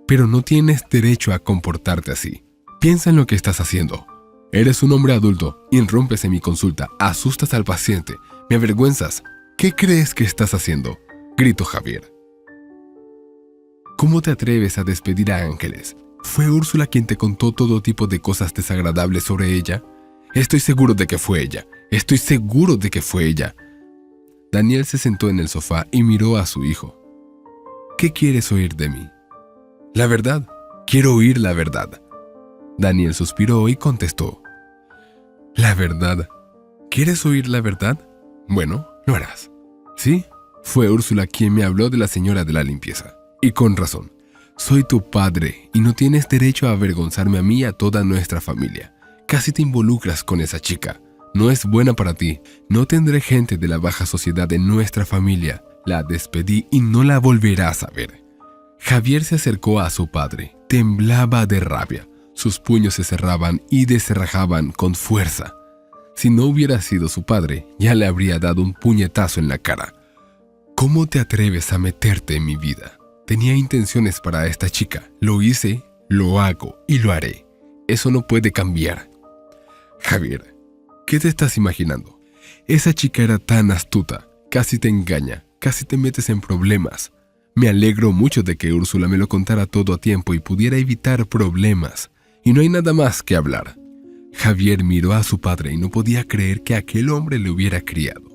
pero no tienes derecho a comportarte así. Piensa en lo que estás haciendo. Eres un hombre adulto, irrumpes en mi consulta, asustas al paciente, me avergüenzas. ¿Qué crees que estás haciendo?», gritó Javier. «¿Cómo te atreves a despedir a Ángeles? ¿Fue Úrsula quien te contó todo tipo de cosas desagradables sobre ella?». «Estoy seguro de que fue ella. Estoy seguro de que fue ella». Daniel se sentó en el sofá y miró a su hijo. «¿Qué quieres oír de mí?». «La verdad. Quiero oír la verdad». Daniel suspiró y contestó: «La verdad. ¿Quieres oír la verdad? Bueno, lo harás. Sí, fue Úrsula quien me habló de la señora de la limpieza. Y con razón. Soy tu padre y no tienes derecho a avergonzarme a mí y a toda nuestra familia. Casi te involucras con esa chica. No es buena para ti. No tendré gente de la baja sociedad en nuestra familia. La despedí y no la volverás a ver». Javier se acercó a su padre. Temblaba de rabia. Sus puños se cerraban y descerrajaban con fuerza. Si no hubiera sido su padre, ya le habría dado un puñetazo en la cara. «¿Cómo te atreves a meterte en mi vida? Tenía intenciones para esta chica. Lo hice, lo hago y lo haré. Eso no puede cambiar». «Javier, ¿qué te estás imaginando? Esa chica era tan astuta. Casi te engaña, casi te metes en problemas. Me alegro mucho de que Úrsula me lo contara todo a tiempo y pudiera evitar problemas. Y no hay nada más que hablar». Javier miró a su padre y no podía creer que aquel hombre le hubiera criado.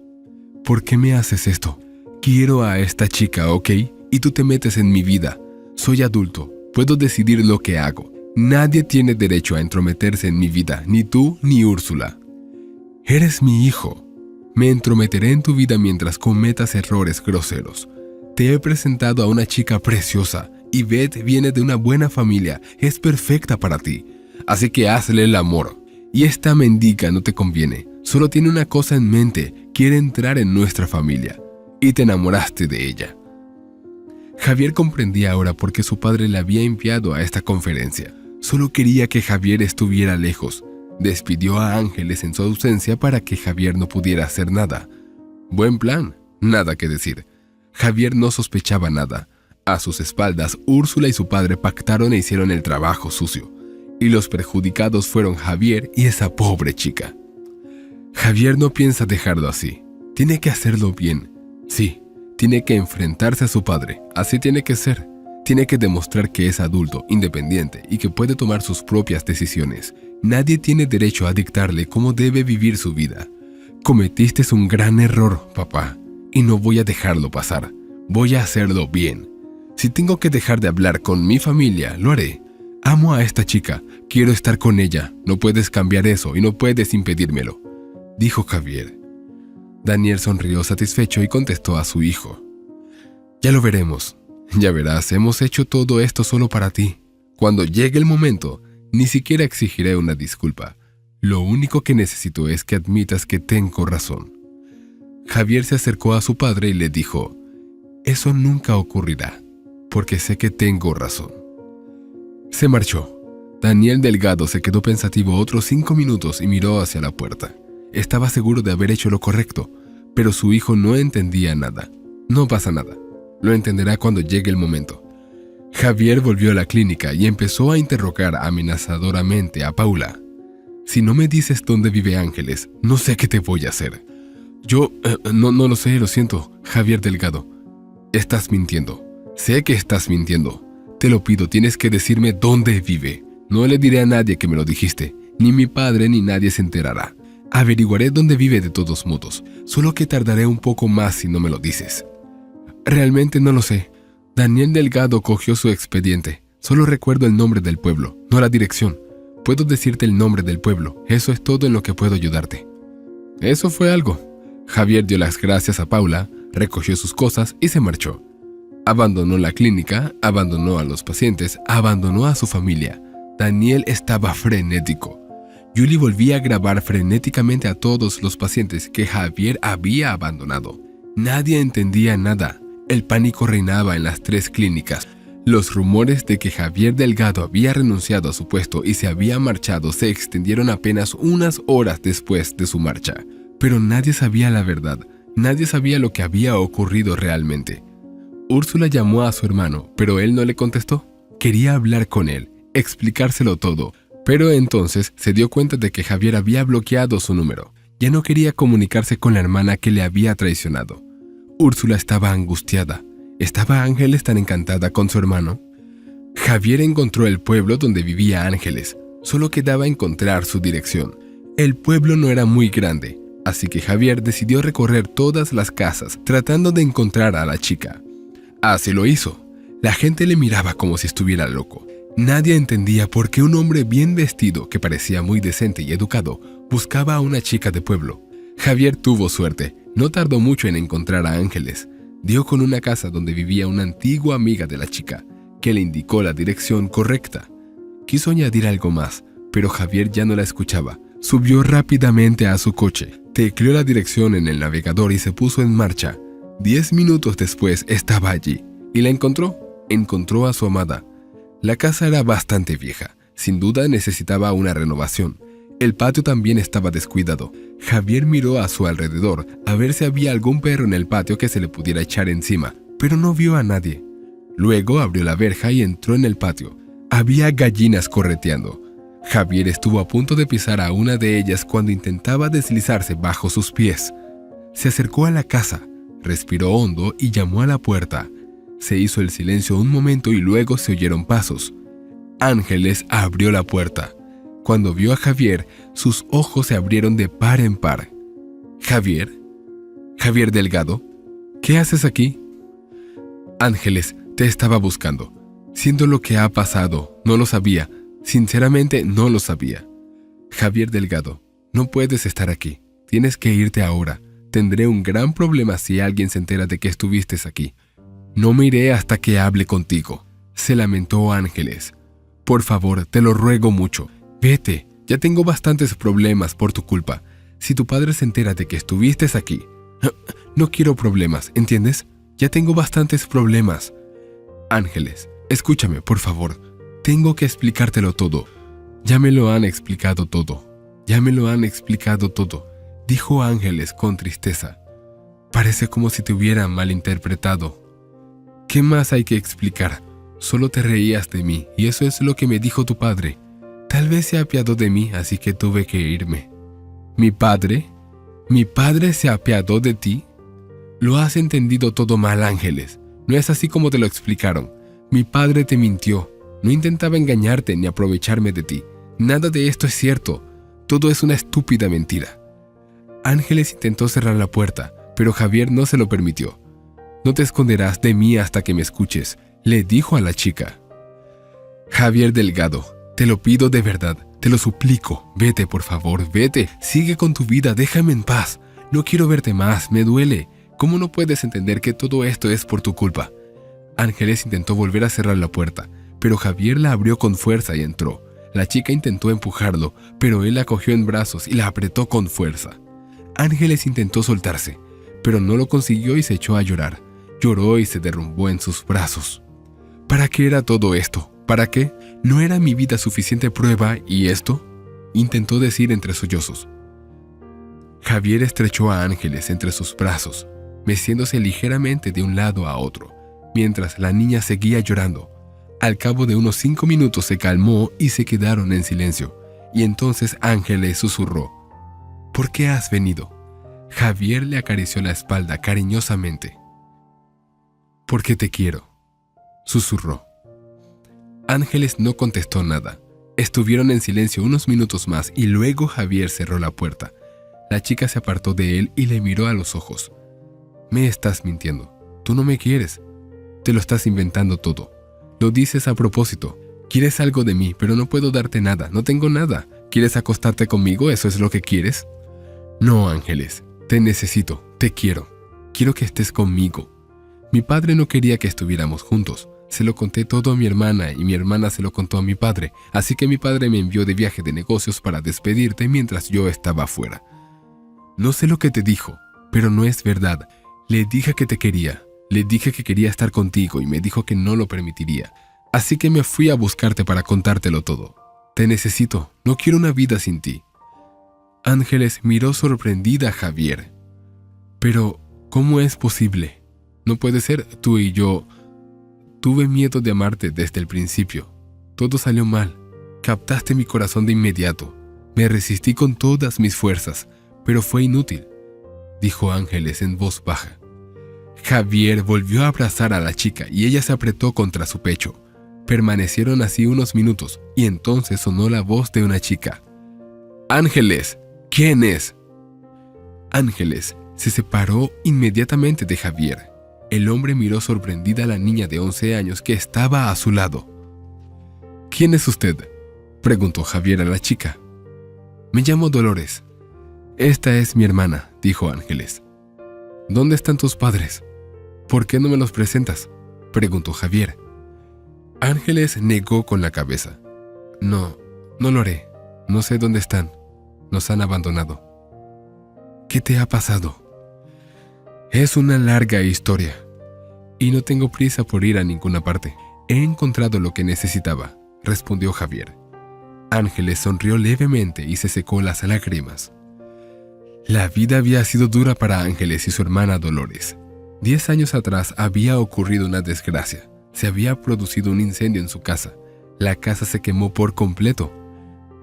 «¿Por qué me haces esto? Quiero a esta chica, ¿ok? Y tú te metes en mi vida. Soy adulto, puedo decidir lo que hago. Nadie tiene derecho a entrometerse en mi vida, ni tú ni Úrsula. Eres mi hijo. Me entrometeré en tu vida mientras cometas errores groseros. Te he presentado a una chica preciosa, y Beth viene de una buena familia, es perfecta para ti. Así que hazle el amor. Y esta mendiga no te conviene, solo tiene una cosa en mente, quiere entrar en nuestra familia. Y te enamoraste de ella». Javier comprendía ahora por qué su padre le había enviado a esta conferencia. Solo quería que Javier estuviera lejos. Despidió a Ángeles en su ausencia para que Javier no pudiera hacer nada. Buen plan, nada que decir. Javier no sospechaba nada. A sus espaldas, Úrsula y su padre pactaron e hicieron el trabajo sucio. Y los perjudicados fueron Javier y esa pobre chica. Javier no piensa dejarlo así. Tiene que hacerlo bien. Sí, tiene que enfrentarse a su padre. Así tiene que ser. Tiene que demostrar que es adulto, independiente y que puede tomar sus propias decisiones. Nadie tiene derecho a dictarle cómo debe vivir su vida. Cometiste un gran error, papá, y no voy a dejarlo pasar. Voy a hacerlo bien. Si tengo que dejar de hablar con mi familia, lo haré. Amo a esta chica, quiero estar con ella. No puedes cambiar eso y no puedes impedírmelo», dijo Javier. Daniel sonrió satisfecho y contestó a su hijo: «Ya lo veremos. Ya verás, hemos hecho todo esto solo para ti. Cuando llegue el momento, ni siquiera exigiré una disculpa. Lo único que necesito es que admitas que tengo razón». Javier se acercó a su padre y le dijo: «Eso nunca ocurrirá, porque sé que tengo razón». Se marchó. Daniel Delgado se quedó pensativo otros 5 minutos y miró hacia la puerta. Estaba seguro de haber hecho lo correcto, pero su hijo no entendía nada. No pasa nada. Lo entenderá cuando llegue el momento. Javier volvió a la clínica y empezó a interrogar amenazadoramente a Paula. «Si no me dices dónde vive Ángeles, no sé qué te voy a hacer». «Yo, no lo sé, lo siento, Javier Delgado». «Estás mintiendo. Sé que estás mintiendo. Te lo pido, tienes que decirme dónde vive. No le diré a nadie que me lo dijiste. Ni mi padre ni nadie se enterará. Averiguaré dónde vive de todos modos, solo que tardaré un poco más si no me lo dices. Realmente no lo sé. Daniel Delgado cogió su expediente. Solo recuerdo el nombre del pueblo, no la dirección. Puedo decirte el nombre del pueblo. Eso es todo en lo que puedo ayudarte. Eso fue algo. Javier dio las gracias a Paula, recogió sus cosas y se marchó. Abandonó la clínica, abandonó a los pacientes, abandonó a su familia. Daniel estaba frenético. Julie volvía a grabar frenéticamente a todos los pacientes que Javier había abandonado. Nadie entendía nada. El pánico reinaba en las 3 clínicas. Los rumores de que Javier Delgado había renunciado a su puesto y se había marchado se extendieron apenas unas horas después de su marcha. Pero nadie sabía la verdad. Nadie sabía lo que había ocurrido realmente. Úrsula llamó a su hermano, pero él no le contestó. Quería hablar con él, explicárselo todo. Pero entonces se dio cuenta de que Javier había bloqueado su número. Ya no quería comunicarse con la hermana que le había traicionado. Úrsula estaba angustiada. ¿Estaba Ángeles tan encantada con su hermano? Javier encontró el pueblo donde vivía Ángeles. Solo quedaba encontrar su dirección. El pueblo no era muy grande, así que Javier decidió recorrer todas las casas tratando de encontrar a la chica. Así lo hizo. La gente le miraba como si estuviera loco. Nadie entendía por qué un hombre bien vestido, que parecía muy decente y educado, buscaba a una chica de pueblo. Javier tuvo suerte. No tardó mucho en encontrar a Ángeles. Dio con una casa donde vivía una antigua amiga de la chica, que le indicó la dirección correcta. Quiso añadir algo más, pero Javier ya no la escuchaba. Subió rápidamente a su coche, tecleó la dirección en el navegador y se puso en marcha. 10 minutos después estaba allí, y la encontró. Encontró a su amada. La casa era bastante vieja, sin duda necesitaba una renovación. El patio también estaba descuidado. Javier miró a su alrededor a ver si había algún perro en el patio que se le pudiera echar encima, pero no vio a nadie. Luego abrió la verja y entró en el patio. Había gallinas correteando. Javier estuvo a punto de pisar a una de ellas cuando intentaba deslizarse bajo sus pies. Se acercó a la casa, respiró hondo y llamó a la puerta. Se hizo el silencio un momento y luego se oyeron pasos. Ángeles abrió la puerta. Cuando vio a Javier, sus ojos se abrieron de par en par. ¿Javier? ¿Javier Delgado? ¿Qué haces aquí? Ángeles, te estaba buscando. Siento lo que ha pasado, no lo sabía. Sinceramente, no lo sabía. Javier Delgado, no puedes estar aquí. Tienes que irte ahora. Tendré un gran problema si alguien se entera de que estuviste aquí. No me iré hasta que hable contigo. Se lamentó Ángeles. Por favor, te lo ruego mucho. Vete, ya tengo bastantes problemas por tu culpa. Si tu padre se entera de que estuviste aquí... No quiero problemas, ¿entiendes? Ya tengo bastantes problemas. Ángeles, escúchame, por favor. Tengo que explicártelo todo. Ya me lo han explicado todo. Ya me lo han explicado todo, dijo Ángeles con tristeza. Parece como si te hubieran malinterpretado. ¿Qué más hay que explicar? Solo te reías de mí, y eso es lo que me dijo tu padre. Tal vez se apiadó de mí, así que tuve que irme. ¿Mi padre? ¿Mi padre se apiadó de ti? Lo has entendido todo mal, Ángeles. No es así como te lo explicaron. Mi padre te mintió. No intentaba engañarte ni aprovecharme de ti. Nada de esto es cierto. Todo es una estúpida mentira. Ángeles intentó cerrar la puerta, pero Javier no se lo permitió. No te esconderás de mí hasta que me escuches, le dijo a la chica. Javier Delgado, te lo pido de verdad, te lo suplico. Vete, por favor, vete. Sigue con tu vida, déjame en paz. No quiero verte más, me duele. ¿Cómo no puedes entender que todo esto es por tu culpa? Ángeles intentó volver a cerrar la puerta, pero Javier la abrió con fuerza y entró. La chica intentó empujarlo, pero él la cogió en brazos y la apretó con fuerza. Ángeles intentó soltarse, pero no lo consiguió y se echó a llorar. Lloró y se derrumbó en sus brazos. ¿Para qué era todo esto? ¿Para qué? ¿No era mi vida suficiente prueba y esto? Intentó decir entre sollozos. Javier estrechó a Ángeles entre sus brazos, meciéndose ligeramente de un lado a otro, mientras la niña seguía llorando. Al cabo de unos 5 minutos se calmó y se quedaron en silencio, y entonces Ángeles susurró. ¿Por qué has venido? Javier le acarició la espalda cariñosamente. Porque te quiero, susurró. Ángeles no contestó nada. Estuvieron en silencio unos minutos más y luego Javier cerró la puerta. La chica se apartó de él y le miró a los ojos. Me estás mintiendo. Tú no me quieres. Te lo estás inventando todo. Lo dices a propósito. Quieres algo de mí, pero no puedo darte nada. No tengo nada. ¿Quieres acostarte conmigo? ¿Eso es lo que quieres? No, Ángeles. Te necesito. Te quiero. Quiero que estés conmigo. Mi padre no quería que estuviéramos juntos. Se lo conté todo a mi hermana y mi hermana se lo contó a mi padre. Así que mi padre me envió de viaje de negocios para despedirte mientras yo estaba afuera. No sé lo que te dijo, pero no es verdad. Le dije que te quería. Le dije que quería estar contigo y me dijo que no lo permitiría. Así que me fui a buscarte para contártelo todo. Te necesito. No quiero una vida sin ti. Ángeles miró sorprendida a Javier. Pero, ¿cómo es posible? No puede ser. Tú y yo... Tuve miedo de amarte desde el principio. Todo salió mal. Captaste mi corazón de inmediato. Me resistí con todas mis fuerzas, pero fue inútil, dijo Ángeles en voz baja. Javier volvió a abrazar a la chica y ella se apretó contra su pecho. Permanecieron así unos minutos y entonces sonó la voz de una chica. «Ángeles, ¿quién es?» Ángeles se separó inmediatamente de Javier. El hombre miró sorprendida a la niña de 11 años que estaba a su lado. «¿Quién es usted?», preguntó Javier a la chica. «Me llamo Dolores. Esta es mi hermana», dijo Ángeles. «¿Dónde están tus padres? ¿Por qué no me los presentas?», preguntó Javier. Ángeles negó con la cabeza. No lo haré. No sé dónde están. Nos han abandonado». «¿Qué te ha pasado?». «Es una larga historia. Y no tengo prisa por ir a ninguna parte. He encontrado lo que necesitaba», respondió Javier. Ángeles sonrió levemente y se secó las lágrimas. La vida había sido dura para Ángeles y su hermana Dolores. 10 años atrás había ocurrido una desgracia. Se había producido un incendio en su casa. La casa se quemó por completo.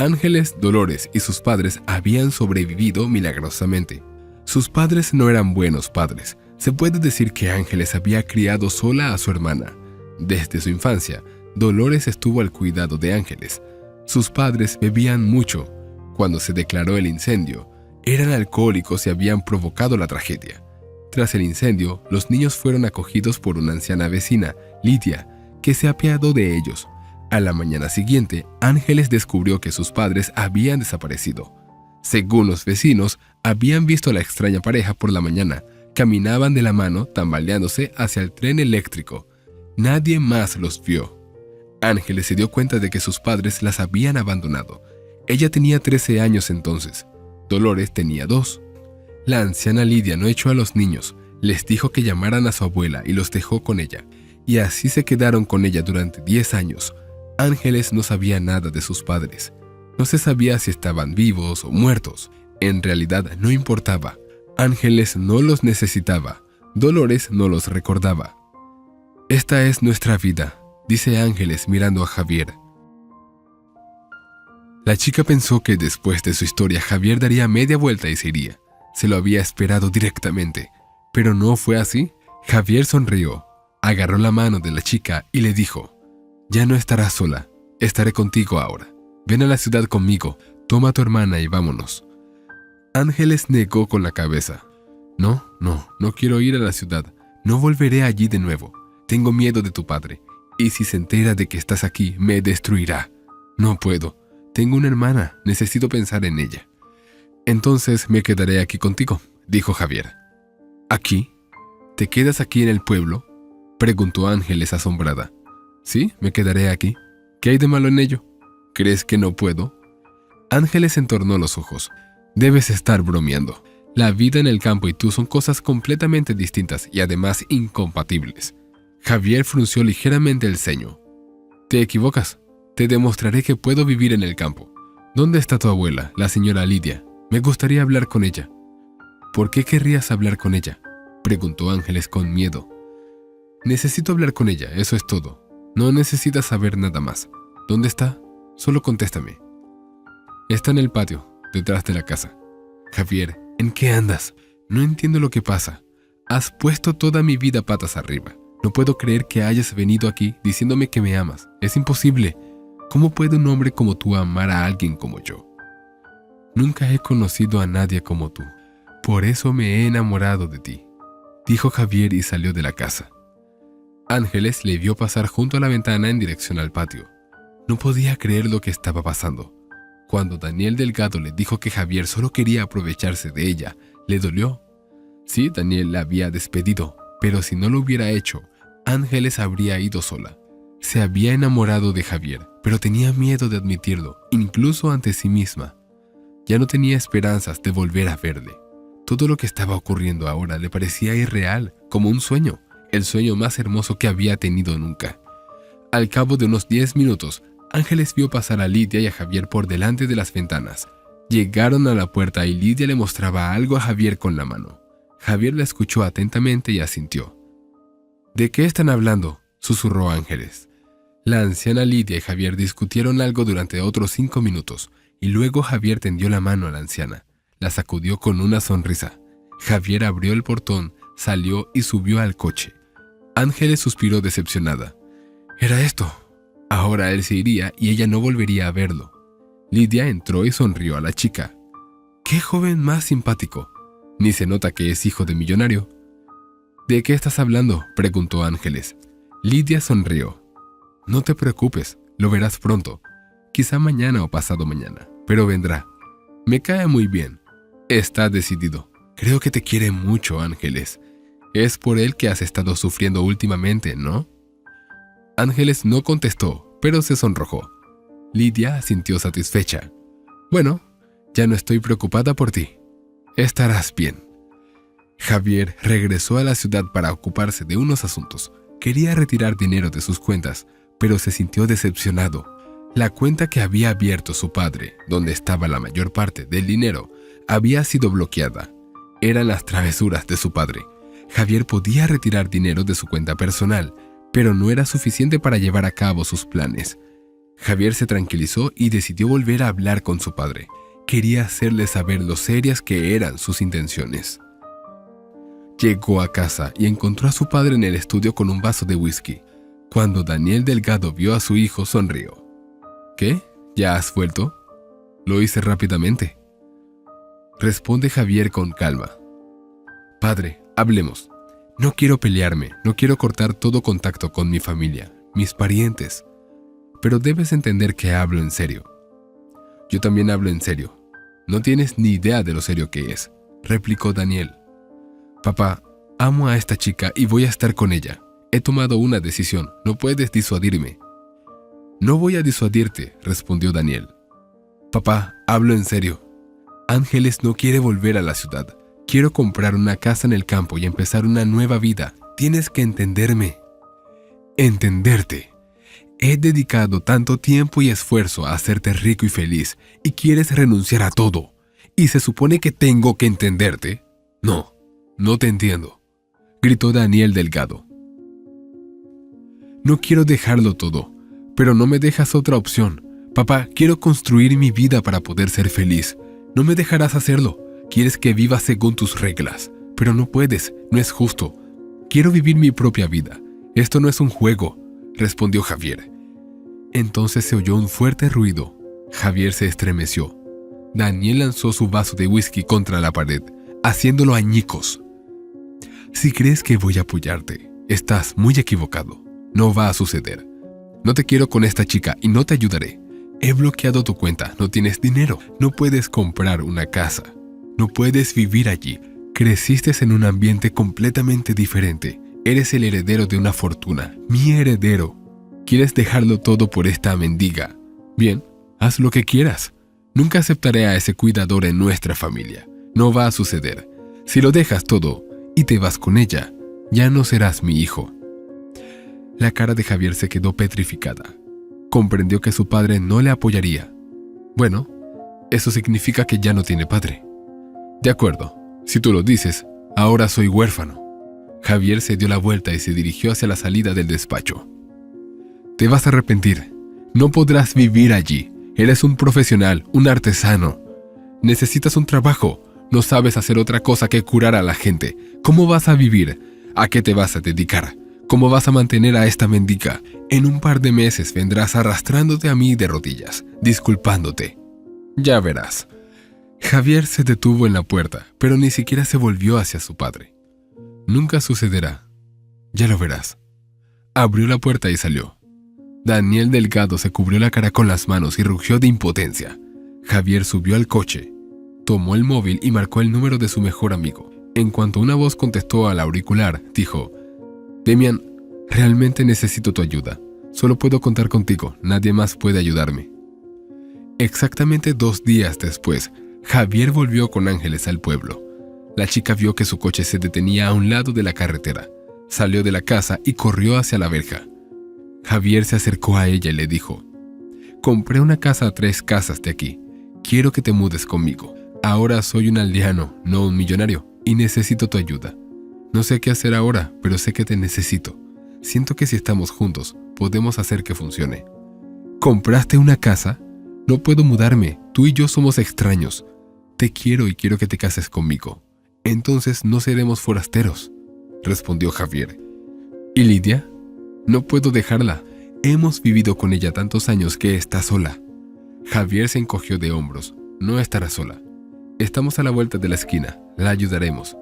Ángeles, Dolores y sus padres habían sobrevivido milagrosamente. Sus padres no eran buenos padres. Se puede decir que Ángeles había criado sola a su hermana. Desde su infancia, Dolores estuvo al cuidado de Ángeles. Sus padres bebían mucho. Cuando se declaró el incendio, eran alcohólicos y habían provocado la tragedia. Tras el incendio, los niños fueron acogidos por una anciana vecina, Lidia, que se apiadó de ellos. A la mañana siguiente, Ángeles descubrió que sus padres habían desaparecido. Según los vecinos, habían visto a la extraña pareja por la mañana. Caminaban de la mano, tambaleándose hacia el tren eléctrico. Nadie más los vio. Ángeles se dio cuenta de que sus padres las habían abandonado. Ella tenía 13 años entonces. Dolores tenía 2. La anciana Lidia no echó a los niños. Les dijo que llamaran a su abuela y los dejó con ella. Y así se quedaron con ella durante 10 años. Ángeles no sabía nada de sus padres. No se sabía si estaban vivos o muertos. En realidad no importaba. Ángeles no los necesitaba. Dolores no los recordaba. «Esta es nuestra vida», dice Ángeles mirando a Javier. La chica pensó que después de su historia Javier daría media vuelta y se iría. Se lo había esperado directamente. Pero no fue así. Javier sonrió, agarró la mano de la chica y le dijo: «Ya no estarás sola. Estaré contigo ahora. Ven a la ciudad conmigo. Toma a tu hermana y vámonos». Ángeles negó con la cabeza. No quiero ir a la ciudad. No volveré allí de nuevo. Tengo miedo de tu padre. Y si se entera de que estás aquí, me destruirá. No puedo. Tengo una hermana. Necesito pensar en ella. «Entonces me quedaré aquí contigo», dijo Javier. «¿Aquí? ¿Te quedas aquí en el pueblo?», preguntó Ángeles asombrada. «Sí, me quedaré aquí. ¿Qué hay de malo en ello? ¿Crees que no puedo?». Ángeles entornó los ojos. «Debes estar bromeando. La vida en el campo y tú son cosas completamente distintas y además incompatibles». Javier frunció ligeramente el ceño. «Te equivocas. Te demostraré que puedo vivir en el campo. ¿Dónde está tu abuela, la señora Lidia? Me gustaría hablar con ella». «¿Por qué querrías hablar con ella?», preguntó Ángeles con miedo. «Necesito hablar con ella, eso es todo. No necesitas saber nada más. ¿Dónde está? Solo contéstame». «Está en el patio, detrás de la casa». «Javier, ¿en qué andas? No entiendo lo que pasa. Has puesto toda mi vida patas arriba. No puedo creer que hayas venido aquí diciéndome que me amas. Es imposible. ¿Cómo puede un hombre como tú amar a alguien como yo?». Nunca he conocido a nadie como tú. Por eso me he enamorado de ti, dijo Javier y salió de la casa. Ángeles le vio pasar junto a la ventana en dirección al patio. No podía creer lo que estaba pasando. Cuando Daniel Delgado le dijo que Javier solo quería aprovecharse de ella, le dolió. Sí, Daniel la había despedido, pero si no lo hubiera hecho, Ángeles habría ido sola. Se había enamorado de Javier, pero tenía miedo de admitirlo, incluso ante sí misma. Ya no tenía esperanzas de volver a verle. Todo lo que estaba ocurriendo ahora le parecía irreal, como un sueño, el sueño más hermoso que había tenido nunca. Al cabo de unos 10 minutos, Ángeles vio pasar a Lidia y a Javier por delante de las ventanas. Llegaron a la puerta y Lidia le mostraba algo a Javier con la mano. Javier la escuchó atentamente y asintió. ¿De qué están hablando?, susurró Ángeles. La anciana Lidia y Javier discutieron algo durante otros 5 minutos, y luego Javier tendió la mano a la anciana. La sacudió con una sonrisa. Javier abrió el portón, salió y subió al coche. Ángeles suspiró decepcionada. Era esto. Ahora él se iría y ella no volvería a verlo. Lidia entró y sonrió a la chica. ¡Qué joven más simpático! Ni se nota que es hijo de millonario. ¿De qué estás hablando?, preguntó Ángeles. Lidia sonrió. No te preocupes, lo verás pronto. Quizá mañana o pasado mañana, pero vendrá. Me cae muy bien. Está decidido. Creo que te quiere mucho, Ángeles. Es por él que has estado sufriendo últimamente, ¿no? Ángeles no contestó, pero se sonrojó. Lidia sintió satisfecha. Bueno, ya no estoy preocupada por ti. Estarás bien. Javier regresó a la ciudad para ocuparse de unos asuntos. Quería retirar dinero de sus cuentas, pero se sintió decepcionado. La cuenta que había abierto su padre, donde estaba la mayor parte del dinero, había sido bloqueada. Eran las travesuras de su padre. Javier podía retirar dinero de su cuenta personal, pero no era suficiente para llevar a cabo sus planes. Javier se tranquilizó y decidió volver a hablar con su padre. Quería hacerle saber lo serias que eran sus intenciones. Llegó a casa y encontró a su padre en el estudio con un vaso de whisky. Cuando Daniel Delgado vio a su hijo, sonrió. ¿Qué? ¿Ya has vuelto? Lo hice rápidamente. Responde Javier con calma. Padre, hablemos. No quiero pelearme, no quiero cortar todo contacto con mi familia, mis parientes. Pero debes entender que hablo en serio. Yo también hablo en serio. No tienes ni idea de lo serio que es, replicó Daniel. Papá, amo a esta chica y voy a estar con ella. He tomado una decisión, no puedes disuadirme. No voy a disuadirte, respondió Daniel. Papá, hablo en serio. Ángeles no quiere volver a la ciudad. Quiero comprar una casa en el campo y empezar una nueva vida. Tienes que entenderme. Entenderte. He dedicado tanto tiempo y esfuerzo a hacerte rico y feliz, y quieres renunciar a todo. ¿Y se supone que tengo que entenderte? No, no te entiendo, gritó Daniel Delgado. No quiero dejarlo todo, pero no me dejas otra opción. Papá, quiero construir mi vida para poder ser feliz. No me dejarás hacerlo. Quieres que viva según tus reglas, pero no puedes, no es justo. Quiero vivir mi propia vida. Esto no es un juego, respondió Javier. Entonces se oyó un fuerte ruido. Javier se estremeció. Daniel lanzó su vaso de whisky contra la pared, haciéndolo añicos. Si crees que voy a apoyarte, estás muy equivocado. No va a suceder. No te quiero con esta chica y no te ayudaré. He bloqueado tu cuenta, no tienes dinero, no puedes comprar una casa. No puedes vivir allí. Creciste en un ambiente completamente diferente. Eres el heredero de una fortuna, mi heredero. ¿Quieres dejarlo todo por esta mendiga? Bien, haz lo que quieras. Nunca aceptaré a ese cuidador en nuestra familia. No va a suceder. Si lo dejas todo y te vas con ella, ya no serás mi hijo. La cara de Javier se quedó petrificada. Comprendió que su padre no le apoyaría. Bueno, eso significa que ya no tiene padre. De acuerdo, si tú lo dices, ahora soy huérfano. Javier se dio la vuelta y se dirigió hacia la salida del despacho. Te vas a arrepentir. No podrás vivir allí. Eres un profesional, un artesano. Necesitas un trabajo. No sabes hacer otra cosa que curar a la gente. ¿Cómo vas a vivir? ¿A qué te vas a dedicar? ¿Cómo vas a mantener a esta mendiga? En un par de meses vendrás arrastrándote a mí de rodillas, disculpándote. Ya verás. Javier se detuvo en la puerta, pero ni siquiera se volvió hacia su padre. Nunca sucederá. Ya lo verás. Abrió la puerta y salió. Daniel Delgado se cubrió la cara con las manos y rugió de impotencia. Javier subió al coche, tomó el móvil y marcó el número de su mejor amigo. En cuanto una voz contestó al auricular, dijo: «Demian, realmente necesito tu ayuda. Solo puedo contar contigo, nadie más puede ayudarme». Exactamente 2 días después, Javier volvió con Ángeles al pueblo. La chica vio que su coche se detenía a un lado de la carretera. Salió de la casa y corrió hacia la verja. Javier se acercó a ella y le dijo: «Compré una casa a 3 casas de aquí. Quiero que te mudes conmigo. Ahora soy un aldeano, no un millonario, y necesito tu ayuda. No sé qué hacer ahora, pero sé que te necesito. Siento que si estamos juntos, podemos hacer que funcione». «¿Compraste una casa? No puedo mudarme, tú y yo somos extraños. Te quiero y quiero que te cases conmigo. Entonces no seremos forasteros», respondió Javier. «¿Y Lidia? No puedo dejarla. Hemos vivido con ella tantos años que está sola». Javier se encogió de hombros. «No estará sola. Estamos a la vuelta de la esquina. La ayudaremos».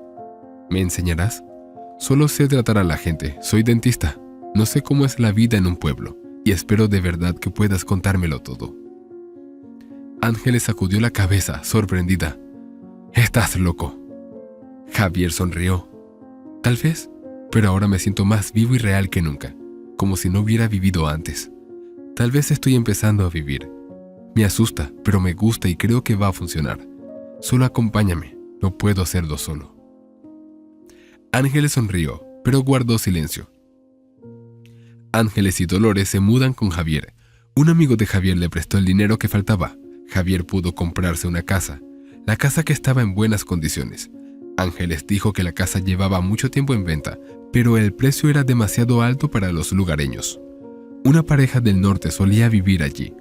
«¿Me enseñarás?» «Solo sé tratar a la gente. Soy dentista. No sé cómo es la vida en un pueblo. Y espero de verdad que puedas contármelo todo». Ángeles sacudió la cabeza, sorprendida. «Estás loco». Javier sonrió. «Tal vez, pero ahora me siento más vivo y real que nunca, como si no hubiera vivido antes. Tal vez estoy empezando a vivir. Me asusta, pero me gusta y creo que va a funcionar. Solo acompáñame, no puedo hacerlo solo». Ángeles sonrió, pero guardó silencio. Ángeles y Dolores se mudan con Javier. Un amigo de Javier le prestó el dinero que faltaba. Javier pudo comprarse una casa, la casa que estaba en buenas condiciones. Ángeles dijo que la casa llevaba mucho tiempo en venta, pero el precio era demasiado alto para los lugareños. Una pareja del norte solía vivir allí.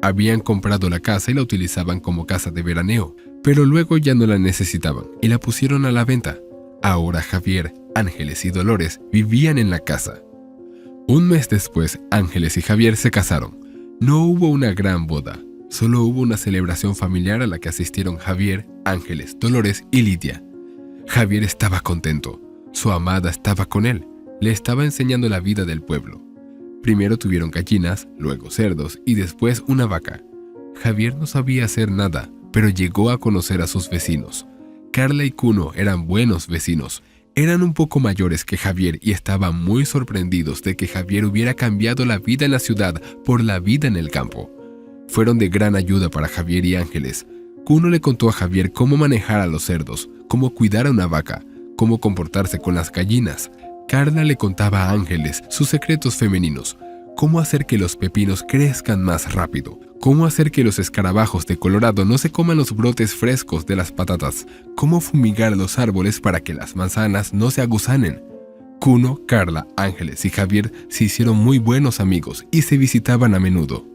Habían comprado la casa y la utilizaban como casa de veraneo, pero luego ya no la necesitaban y la pusieron a la venta. Ahora Javier, Ángeles y Dolores vivían en la casa. Un mes después, Ángeles y Javier se casaron. No hubo una gran boda. Solo hubo una celebración familiar a la que asistieron Javier, Ángeles, Dolores y Lidia. Javier estaba contento. Su amada estaba con él. Le estaba enseñando la vida del pueblo. Primero tuvieron gallinas, luego cerdos y después una vaca. Javier no sabía hacer nada, pero llegó a conocer a sus vecinos. Carla y Cuno eran buenos vecinos. Eran un poco mayores que Javier y estaban muy sorprendidos de que Javier hubiera cambiado la vida en la ciudad por la vida en el campo. Fueron de gran ayuda para Javier y Ángeles. Cuno le contó a Javier cómo manejar a los cerdos, cómo cuidar a una vaca, cómo comportarse con las gallinas. Carla le contaba a Ángeles sus secretos femeninos, cómo hacer que los pepinos crezcan más rápido, cómo hacer que los escarabajos de Colorado no se coman los brotes frescos de las patatas, cómo fumigar los árboles para que las manzanas no se agusanen. Cuno, Carla, Ángeles y Javier se hicieron muy buenos amigos y se visitaban a menudo.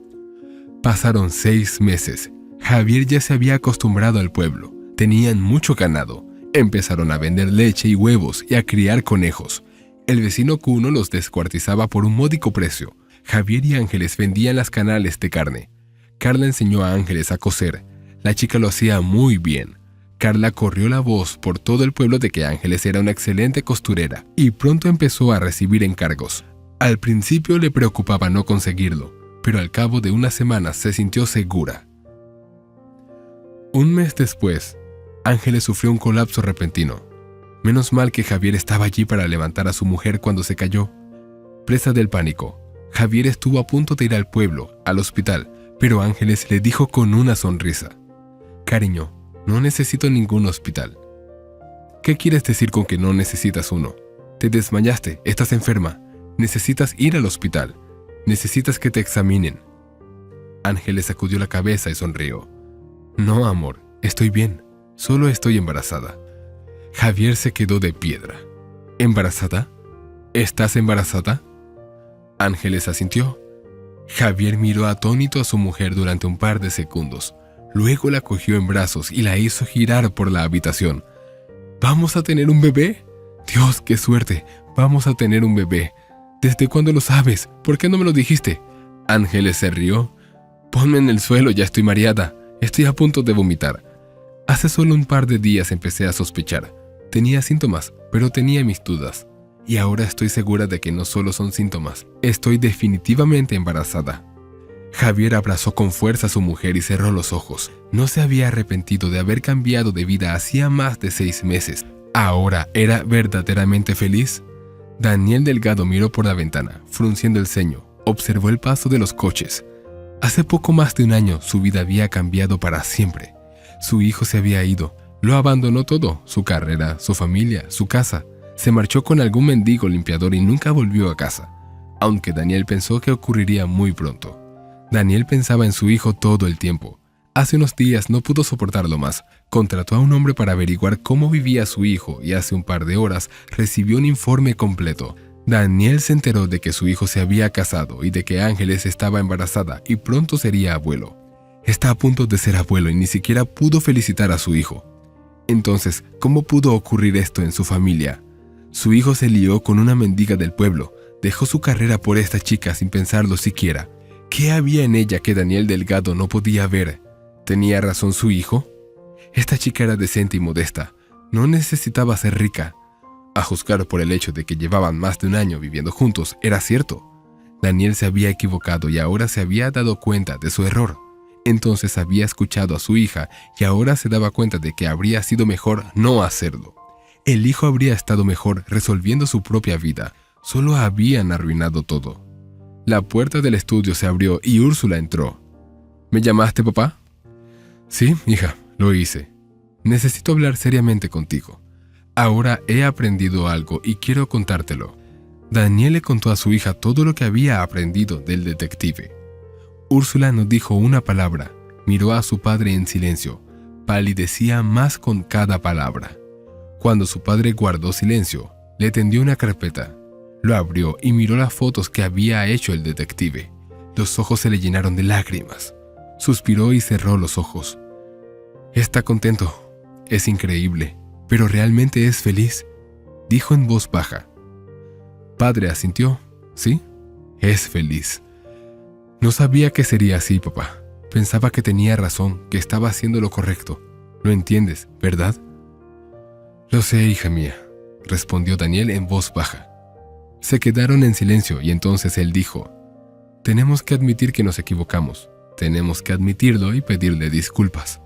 Pasaron 6 meses. Javier ya se había acostumbrado al pueblo. Tenían mucho ganado. Empezaron a vender leche y huevos y a criar conejos. El vecino Cuno los descuartizaba por un módico precio. Javier y Ángeles vendían las canales de carne. Carla enseñó a Ángeles a coser. La chica lo hacía muy bien. Carla corrió la voz por todo el pueblo de que Ángeles era una excelente costurera y pronto empezó a recibir encargos. Al principio le preocupaba no conseguirlo, pero al cabo de unas semanas se sintió segura. Un mes después, Ángeles sufrió un colapso repentino. Menos mal que Javier estaba allí para levantar a su mujer cuando se cayó. Presa del pánico, Javier estuvo a punto de ir al pueblo, al hospital, pero Ángeles le dijo con una sonrisa: «Cariño, no necesito ningún hospital». «¿Qué quieres decir con que no necesitas uno? Te desmayaste, estás enferma, necesitas ir al hospital, necesitas que te examinen». Ángeles sacudió la cabeza y sonrió. «No, amor, estoy bien, solo estoy embarazada». Javier se quedó de piedra. «¿Embarazada? ¿Estás embarazada?». Ángeles asintió. Javier miró atónito a su mujer durante un par de segundos. Luego la cogió en brazos y la hizo girar por la habitación. «¿Vamos a tener un bebé? Dios, qué suerte, vamos a tener un bebé. ¿Desde cuándo lo sabes? ¿Por qué no me lo dijiste?». Ángeles se rió. «Ponme en el suelo, ya estoy mareada. Estoy a punto de vomitar». Hace solo un par de días empecé a sospechar. Tenía síntomas, pero tenía mis dudas. Y ahora estoy segura de que no solo son síntomas. Estoy definitivamente embarazada. Javier abrazó con fuerza a su mujer y cerró los ojos. No se había arrepentido de haber cambiado de vida hacía más de 6 meses. ¿Ahora era verdaderamente feliz? Daniel Delgado miró por la ventana, frunciendo el ceño. Observó el paso de los coches. Hace poco más de un año su vida había cambiado para siempre. Su hijo se había ido. Lo abandonó todo, su carrera, su familia, su casa. Se marchó con algún mendigo limpiador y nunca volvió a casa, aunque Daniel pensó que ocurriría muy pronto. Daniel pensaba en su hijo todo el tiempo. Hace unos días no pudo soportarlo más. Contrató a un hombre para averiguar cómo vivía su hijo y hace un par de horas recibió un informe completo. Daniel se enteró de que su hijo se había casado y de que Ángeles estaba embarazada y pronto sería abuelo. Está a punto de ser abuelo y ni siquiera pudo felicitar a su hijo. Entonces, ¿cómo pudo ocurrir esto en su familia? Su hijo se lió con una mendiga del pueblo, dejó su carrera por esta chica sin pensarlo siquiera. ¿Qué había en ella que Daniel Delgado no podía ver? ¿Tenía razón su hijo? Esta chica era decente y modesta, no necesitaba ser rica. A juzgar por el hecho de que llevaban más de un año viviendo juntos, era cierto. Daniel se había equivocado y ahora se había dado cuenta de su error. Entonces había escuchado a su hija y ahora se daba cuenta de que habría sido mejor no hacerlo. El hijo habría estado mejor resolviendo su propia vida. Solo habían arruinado todo. La puerta del estudio se abrió y Úrsula entró. ¿Me llamaste, papá? Sí, hija, lo hice. Necesito hablar seriamente contigo. Ahora he aprendido algo y quiero contártelo. Daniel le contó a su hija todo lo que había aprendido del detective. Úrsula no dijo una palabra. Miró a su padre en silencio. Palidecía más con cada palabra. Cuando su padre guardó silencio, le tendió una carpeta. Lo abrió y miró las fotos que había hecho el detective. Los ojos se le llenaron de lágrimas. Suspiró y cerró los ojos. Está contento. Es increíble. Pero realmente es feliz, dijo en voz baja. Padre asintió. ¿Sí? Es feliz. No sabía que sería así, papá. Pensaba que tenía razón, que estaba haciendo lo correcto. Lo entiendes, ¿verdad? Lo sé, hija mía, respondió Daniel en voz baja. Se quedaron en silencio y entonces él dijo, tenemos que admitir que nos equivocamos. Tenemos que admitirlo y pedirle disculpas.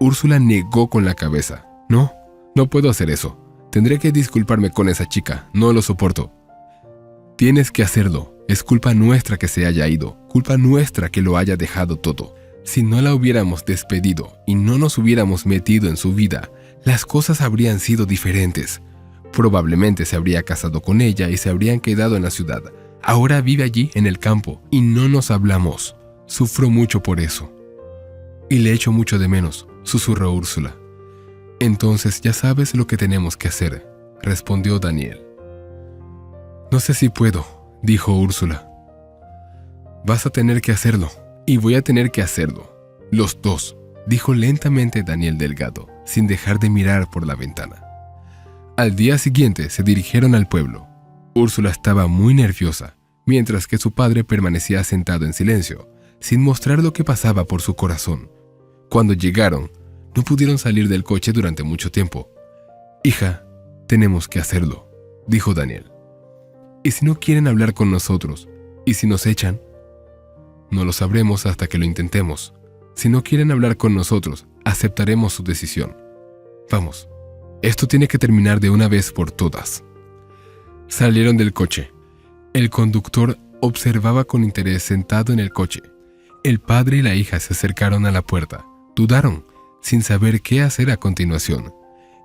Úrsula negó con la cabeza. No puedo hacer eso. Tendré que disculparme con esa chica. No lo soporto. Tienes que hacerlo. Es culpa nuestra que se haya ido. Culpa nuestra que lo haya dejado todo. Si no la hubiéramos despedido y no nos hubiéramos metido en su vida, las cosas habrían sido diferentes. Probablemente se habría casado con ella y se habrían quedado en la ciudad. Ahora vive allí en el campo y no nos hablamos. Sufro mucho por eso. Y le echo mucho de menos, susurró Úrsula. Entonces ya sabes lo que tenemos que hacer, respondió Daniel. No sé si puedo, dijo Úrsula. Vas a tener que hacerlo, y voy a tener que hacerlo. Los dos, dijo lentamente Daniel Delgado, sin dejar de mirar por la ventana. Al día siguiente se dirigieron al pueblo. Úrsula estaba muy nerviosa, mientras que su padre permanecía sentado en silencio, sin mostrar lo que pasaba por su corazón. Cuando llegaron, no pudieron salir del coche durante mucho tiempo. Hija, tenemos que hacerlo, dijo Daniel. ¿Y si no quieren hablar con nosotros? ¿Y si nos echan? No lo sabremos hasta que lo intentemos. Si no quieren hablar con nosotros, aceptaremos su decisión. Vamos, esto tiene que terminar de una vez por todas. Salieron del coche. El conductor observaba con interés sentado en el coche. El padre y la hija se acercaron a la puerta. Dudaron, sin saber qué hacer a continuación.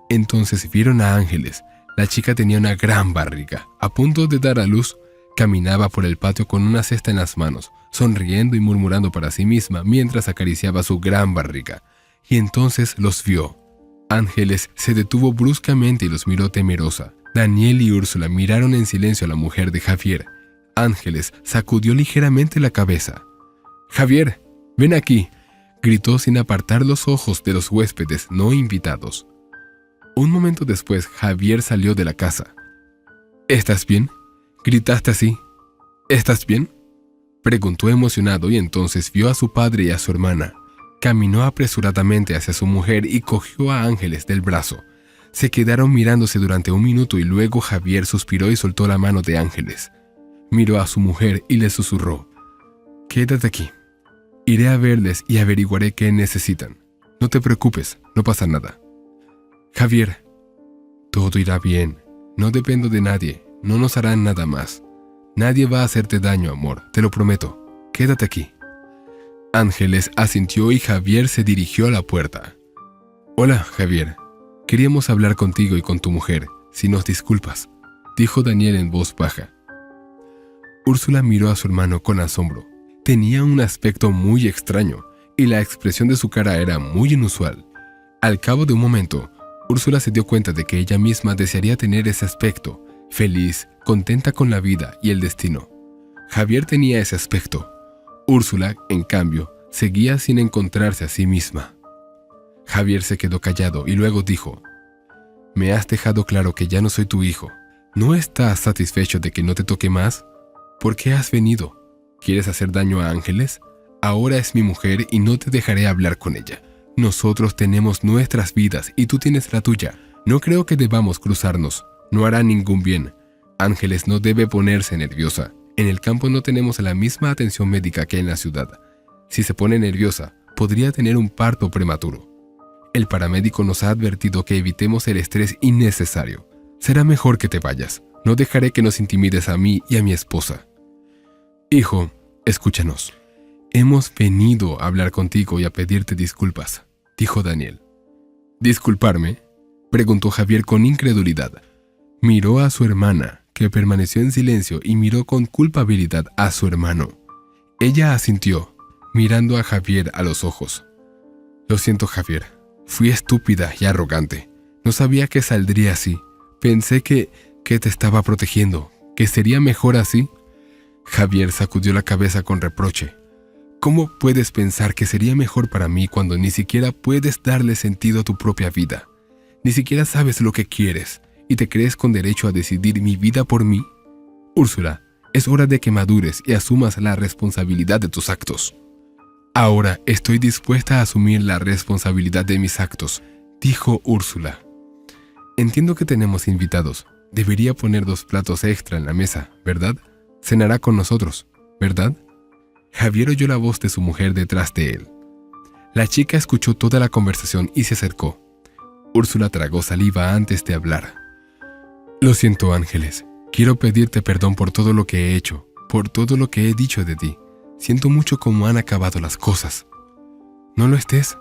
Entonces vieron a Ángeles. La chica tenía una gran barriga. A punto de dar a luz, caminaba por el patio con una cesta en las manos, sonriendo y murmurando para sí misma mientras acariciaba su gran barriga. Y entonces los vio. Ángeles se detuvo bruscamente y los miró temerosa. Daniel y Úrsula miraron en silencio a la mujer de Javier. Ángeles sacudió ligeramente la cabeza. «Javier, ven aquí», gritó sin apartar los ojos de los huéspedes no invitados. Un momento después, Javier salió de la casa. «¿Estás bien?», gritaste así. «¿Estás bien?», preguntó emocionado y entonces vio a su padre y a su hermana. Caminó apresuradamente hacia su mujer y cogió a Ángeles del brazo. Se quedaron mirándose durante un minuto y luego Javier suspiró y soltó la mano de Ángeles. Miró a su mujer y le susurró: «Quédate aquí. Iré a verles y averiguaré qué necesitan. No te preocupes, no pasa nada». «Javier, todo irá bien. No dependo de nadie. No nos harán nada más. Nadie va a hacerte daño, amor, te lo prometo. Quédate aquí». Ángeles asintió y Javier se dirigió a la puerta. «Hola, Javier. Queríamos hablar contigo y con tu mujer, si nos disculpas», dijo Daniel en voz baja. Úrsula miró a su hermano con asombro. Tenía un aspecto muy extraño y la expresión de su cara era muy inusual. Al cabo de un momento, Úrsula se dio cuenta de que ella misma desearía tener ese aspecto, feliz, contenta con la vida y el destino. Javier tenía ese aspecto. Úrsula, en cambio, seguía sin encontrarse a sí misma. Javier se quedó callado y luego dijo: «Me has dejado claro que ya no soy tu hijo. ¿No estás satisfecho de que no te toque más? ¿Por qué has venido? ¿Quieres hacer daño a Ángeles? Ahora es mi mujer y no te dejaré hablar con ella. Nosotros tenemos nuestras vidas y tú tienes la tuya. No creo que debamos cruzarnos. No hará ningún bien. Ángeles no debe ponerse nerviosa. En el campo no tenemos la misma atención médica que en la ciudad. Si se pone nerviosa, podría tener un parto prematuro. El paramédico nos ha advertido que evitemos el estrés innecesario. Será mejor que te vayas. No dejaré que nos intimides a mí y a mi esposa». «Hijo, escúchanos. Hemos venido a hablar contigo y a pedirte disculpas», dijo Daniel. «¿Disculparme?», preguntó Javier con incredulidad. Miró a su hermana, que permaneció en silencio, y miró con culpabilidad a su hermano. Ella asintió, mirando a Javier a los ojos. «Lo siento, Javier. Fui estúpida y arrogante. No sabía que saldría así. Pensé que te estaba protegiendo, que sería mejor así». Javier sacudió la cabeza con reproche. «¿Cómo puedes pensar que sería mejor para mí cuando ni siquiera puedes darle sentido a tu propia vida? Ni siquiera sabes lo que quieres y te crees con derecho a decidir mi vida por mí? Úrsula, es hora de que madures y asumas la responsabilidad de tus actos». «Ahora estoy dispuesta a asumir la responsabilidad de mis actos», dijo Úrsula. «Entiendo que tenemos invitados. Debería poner 2 platos extra en la mesa, ¿verdad? Cenará con nosotros, ¿verdad?». Javier oyó la voz de su mujer detrás de él. La chica escuchó toda la conversación y se acercó. Úrsula tragó saliva antes de hablar. «Lo siento, Ángeles. Quiero pedirte perdón por todo lo que he hecho, por todo lo que he dicho de ti. Siento mucho cómo han acabado las cosas». «No lo estés.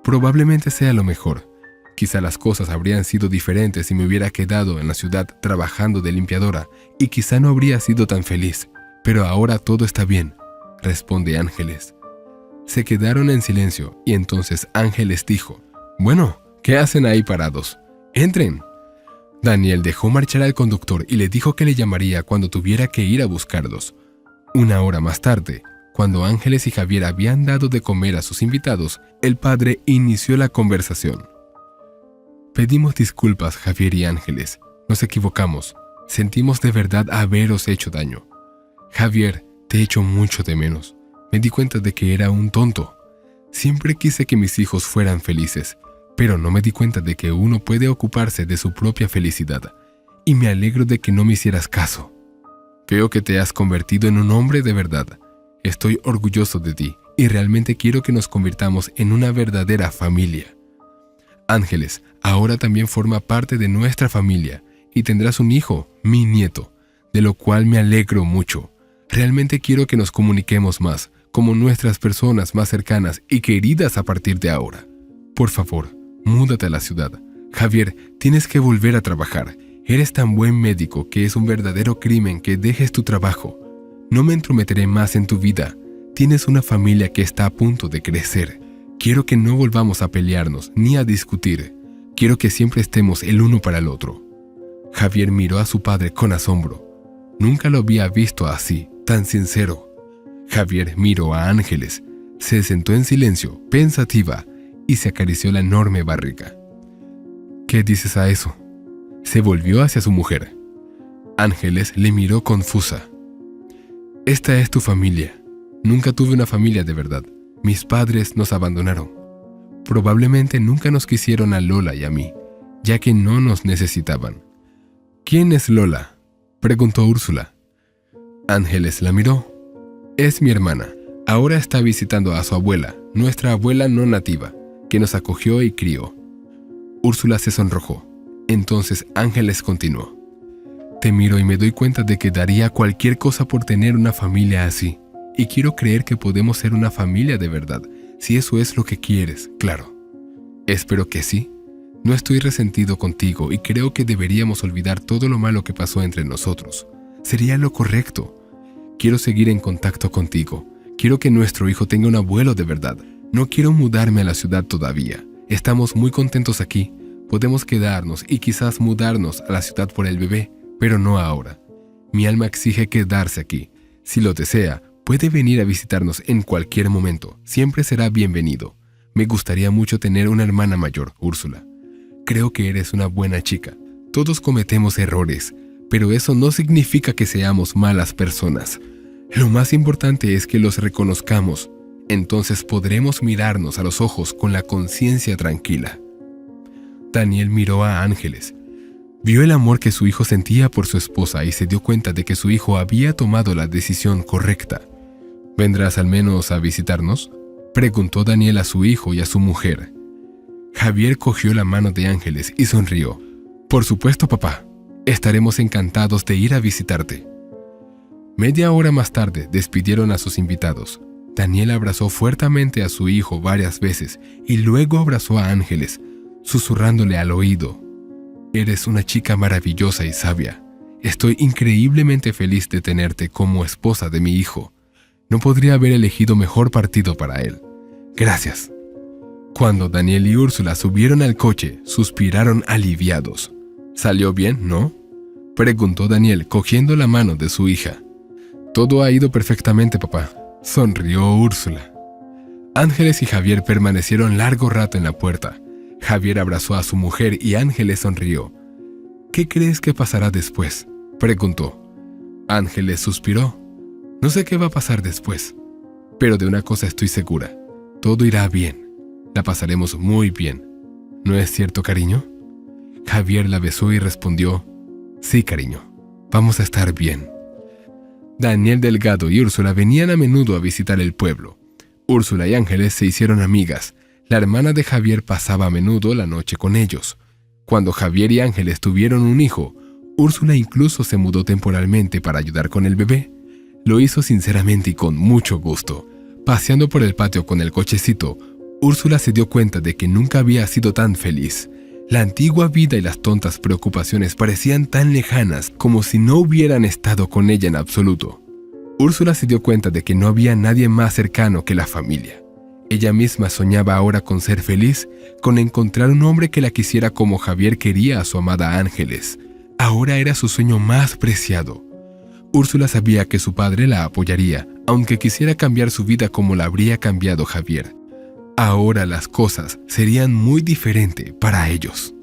Probablemente sea lo mejor. Quizá las cosas habrían sido diferentes si me hubiera quedado en la ciudad trabajando de limpiadora y quizá no habría sido tan feliz. Pero ahora todo está bien», responde Ángeles. Se quedaron en silencio y entonces Ángeles dijo: «Bueno, ¿qué hacen ahí parados? Entren». Daniel dejó marchar al conductor y le dijo que le llamaría cuando tuviera que ir a buscarlos. 1 hora más tarde, cuando Ángeles y Javier habían dado de comer a sus invitados, el padre inició la conversación. «Pedimos disculpas, Javier y Ángeles. Nos equivocamos. Sentimos de verdad haberos hecho daño. Javier, te echo mucho de menos. Me di cuenta de que era un tonto. Siempre quise que mis hijos fueran felices, pero no me di cuenta de que uno puede ocuparse de su propia felicidad. Y me alegro de que no me hicieras caso. Veo que te has convertido en un hombre de verdad. Estoy orgulloso de ti y realmente quiero que nos convirtamos en una verdadera familia. Ángeles ahora también forma parte de nuestra familia y tendrás un hijo, mi nieto, de lo cual me alegro mucho. Realmente quiero que nos comuniquemos más, como nuestras personas más cercanas y queridas a partir de ahora. Por favor, múdate a la ciudad. Javier, tienes que volver a trabajar. Eres tan buen médico que es un verdadero crimen que dejes tu trabajo. No me entrometeré más en tu vida. Tienes una familia que está a punto de crecer. Quiero que no volvamos a pelearnos ni a discutir. Quiero que siempre estemos el uno para el otro». Javier miró a su padre con asombro. Nunca lo había visto así, tan sincero. Javier miró a Ángeles, se sentó en silencio, pensativa, y se acarició la enorme barriga. «¿Qué dices a eso?». Se volvió hacia su mujer. Ángeles le miró confusa. «Esta es tu familia. Nunca tuve una familia de verdad. Mis padres nos abandonaron. Probablemente nunca nos quisieron a Lola y a mí, ya que no nos necesitaban. ¿Quién es Lola?, preguntó Úrsula. Ángeles la miró. Es mi hermana. Ahora está visitando a su abuela, nuestra abuela no nativa, que nos acogió y crió. Úrsula se sonrojó. Entonces Ángeles continuó. Te miro y me doy cuenta de que daría cualquier cosa por tener una familia así. Y quiero creer que podemos ser una familia de verdad, si eso es lo que quieres, claro. Espero que sí. No estoy resentido contigo y creo que deberíamos olvidar todo lo malo que pasó entre nosotros. Sería lo correcto. Quiero seguir en contacto contigo. Quiero que nuestro hijo tenga un abuelo de verdad. No quiero mudarme a la ciudad todavía. Estamos muy contentos aquí. Podemos quedarnos y quizás mudarnos a la ciudad por el bebé, pero no ahora. Mi alma exige quedarse aquí. Si lo desea, puede venir a visitarnos en cualquier momento. Siempre será bienvenido. Me gustaría mucho tener una hermana mayor, Úrsula. Creo que eres una buena chica. Todos cometemos errores, pero eso no significa que seamos malas personas. Lo más importante es que los reconozcamos. Entonces podremos mirarnos a los ojos con la conciencia tranquila. Daniel miró a Ángeles. Vio el amor que su hijo sentía por su esposa y se dio cuenta de que su hijo había tomado la decisión correcta. ¿Vendrás al menos a visitarnos?, preguntó Daniel a su hijo y a su mujer. Javier cogió la mano de Ángeles y sonrió. Por supuesto, papá. Estaremos encantados de ir a visitarte. Media hora más tarde despidieron a sus invitados. Daniel abrazó fuertemente a su hijo varias veces y luego abrazó a Ángeles, susurrándole al oído. Eres una chica maravillosa y sabia. Estoy increíblemente feliz de tenerte como esposa de mi hijo. No podría haber elegido mejor partido para él. Gracias. Cuando Daniel y Úrsula subieron al coche, suspiraron aliviados. ¿Salió bien, no?, preguntó Daniel, cogiendo la mano de su hija. Todo ha ido perfectamente, papá, sonrió Úrsula. Ángeles y Javier permanecieron largo rato en la puerta. Javier abrazó a su mujer y Ángeles sonrió. ¿Qué crees que pasará después?, preguntó. Ángeles suspiró. No sé qué va a pasar después, pero de una cosa estoy segura. Todo irá bien. La pasaremos muy bien. ¿No es cierto, cariño? Javier la besó y respondió, sí, cariño, vamos a estar bien. Daniel Delgado y Úrsula venían a menudo a visitar el pueblo. Úrsula y Ángeles se hicieron amigas. La hermana de Javier pasaba a menudo la noche con ellos. Cuando Javier y Ángeles tuvieron un hijo, Úrsula incluso se mudó temporalmente para ayudar con el bebé. Lo hizo sinceramente y con mucho gusto. Paseando por el patio con el cochecito, Úrsula se dio cuenta de que nunca había sido tan feliz. La antigua vida y las tontas preocupaciones parecían tan lejanas como si no hubieran estado con ella en absoluto. Úrsula se dio cuenta de que no había nadie más cercano que la familia. Ella misma soñaba ahora con ser feliz, con encontrar un hombre que la quisiera como Javier quería a su amada Ángeles. Ahora era su sueño más preciado. Úrsula sabía que su padre la apoyaría, aunque quisiera cambiar su vida como la habría cambiado Javier. Ahora las cosas serían muy diferentes para ellos.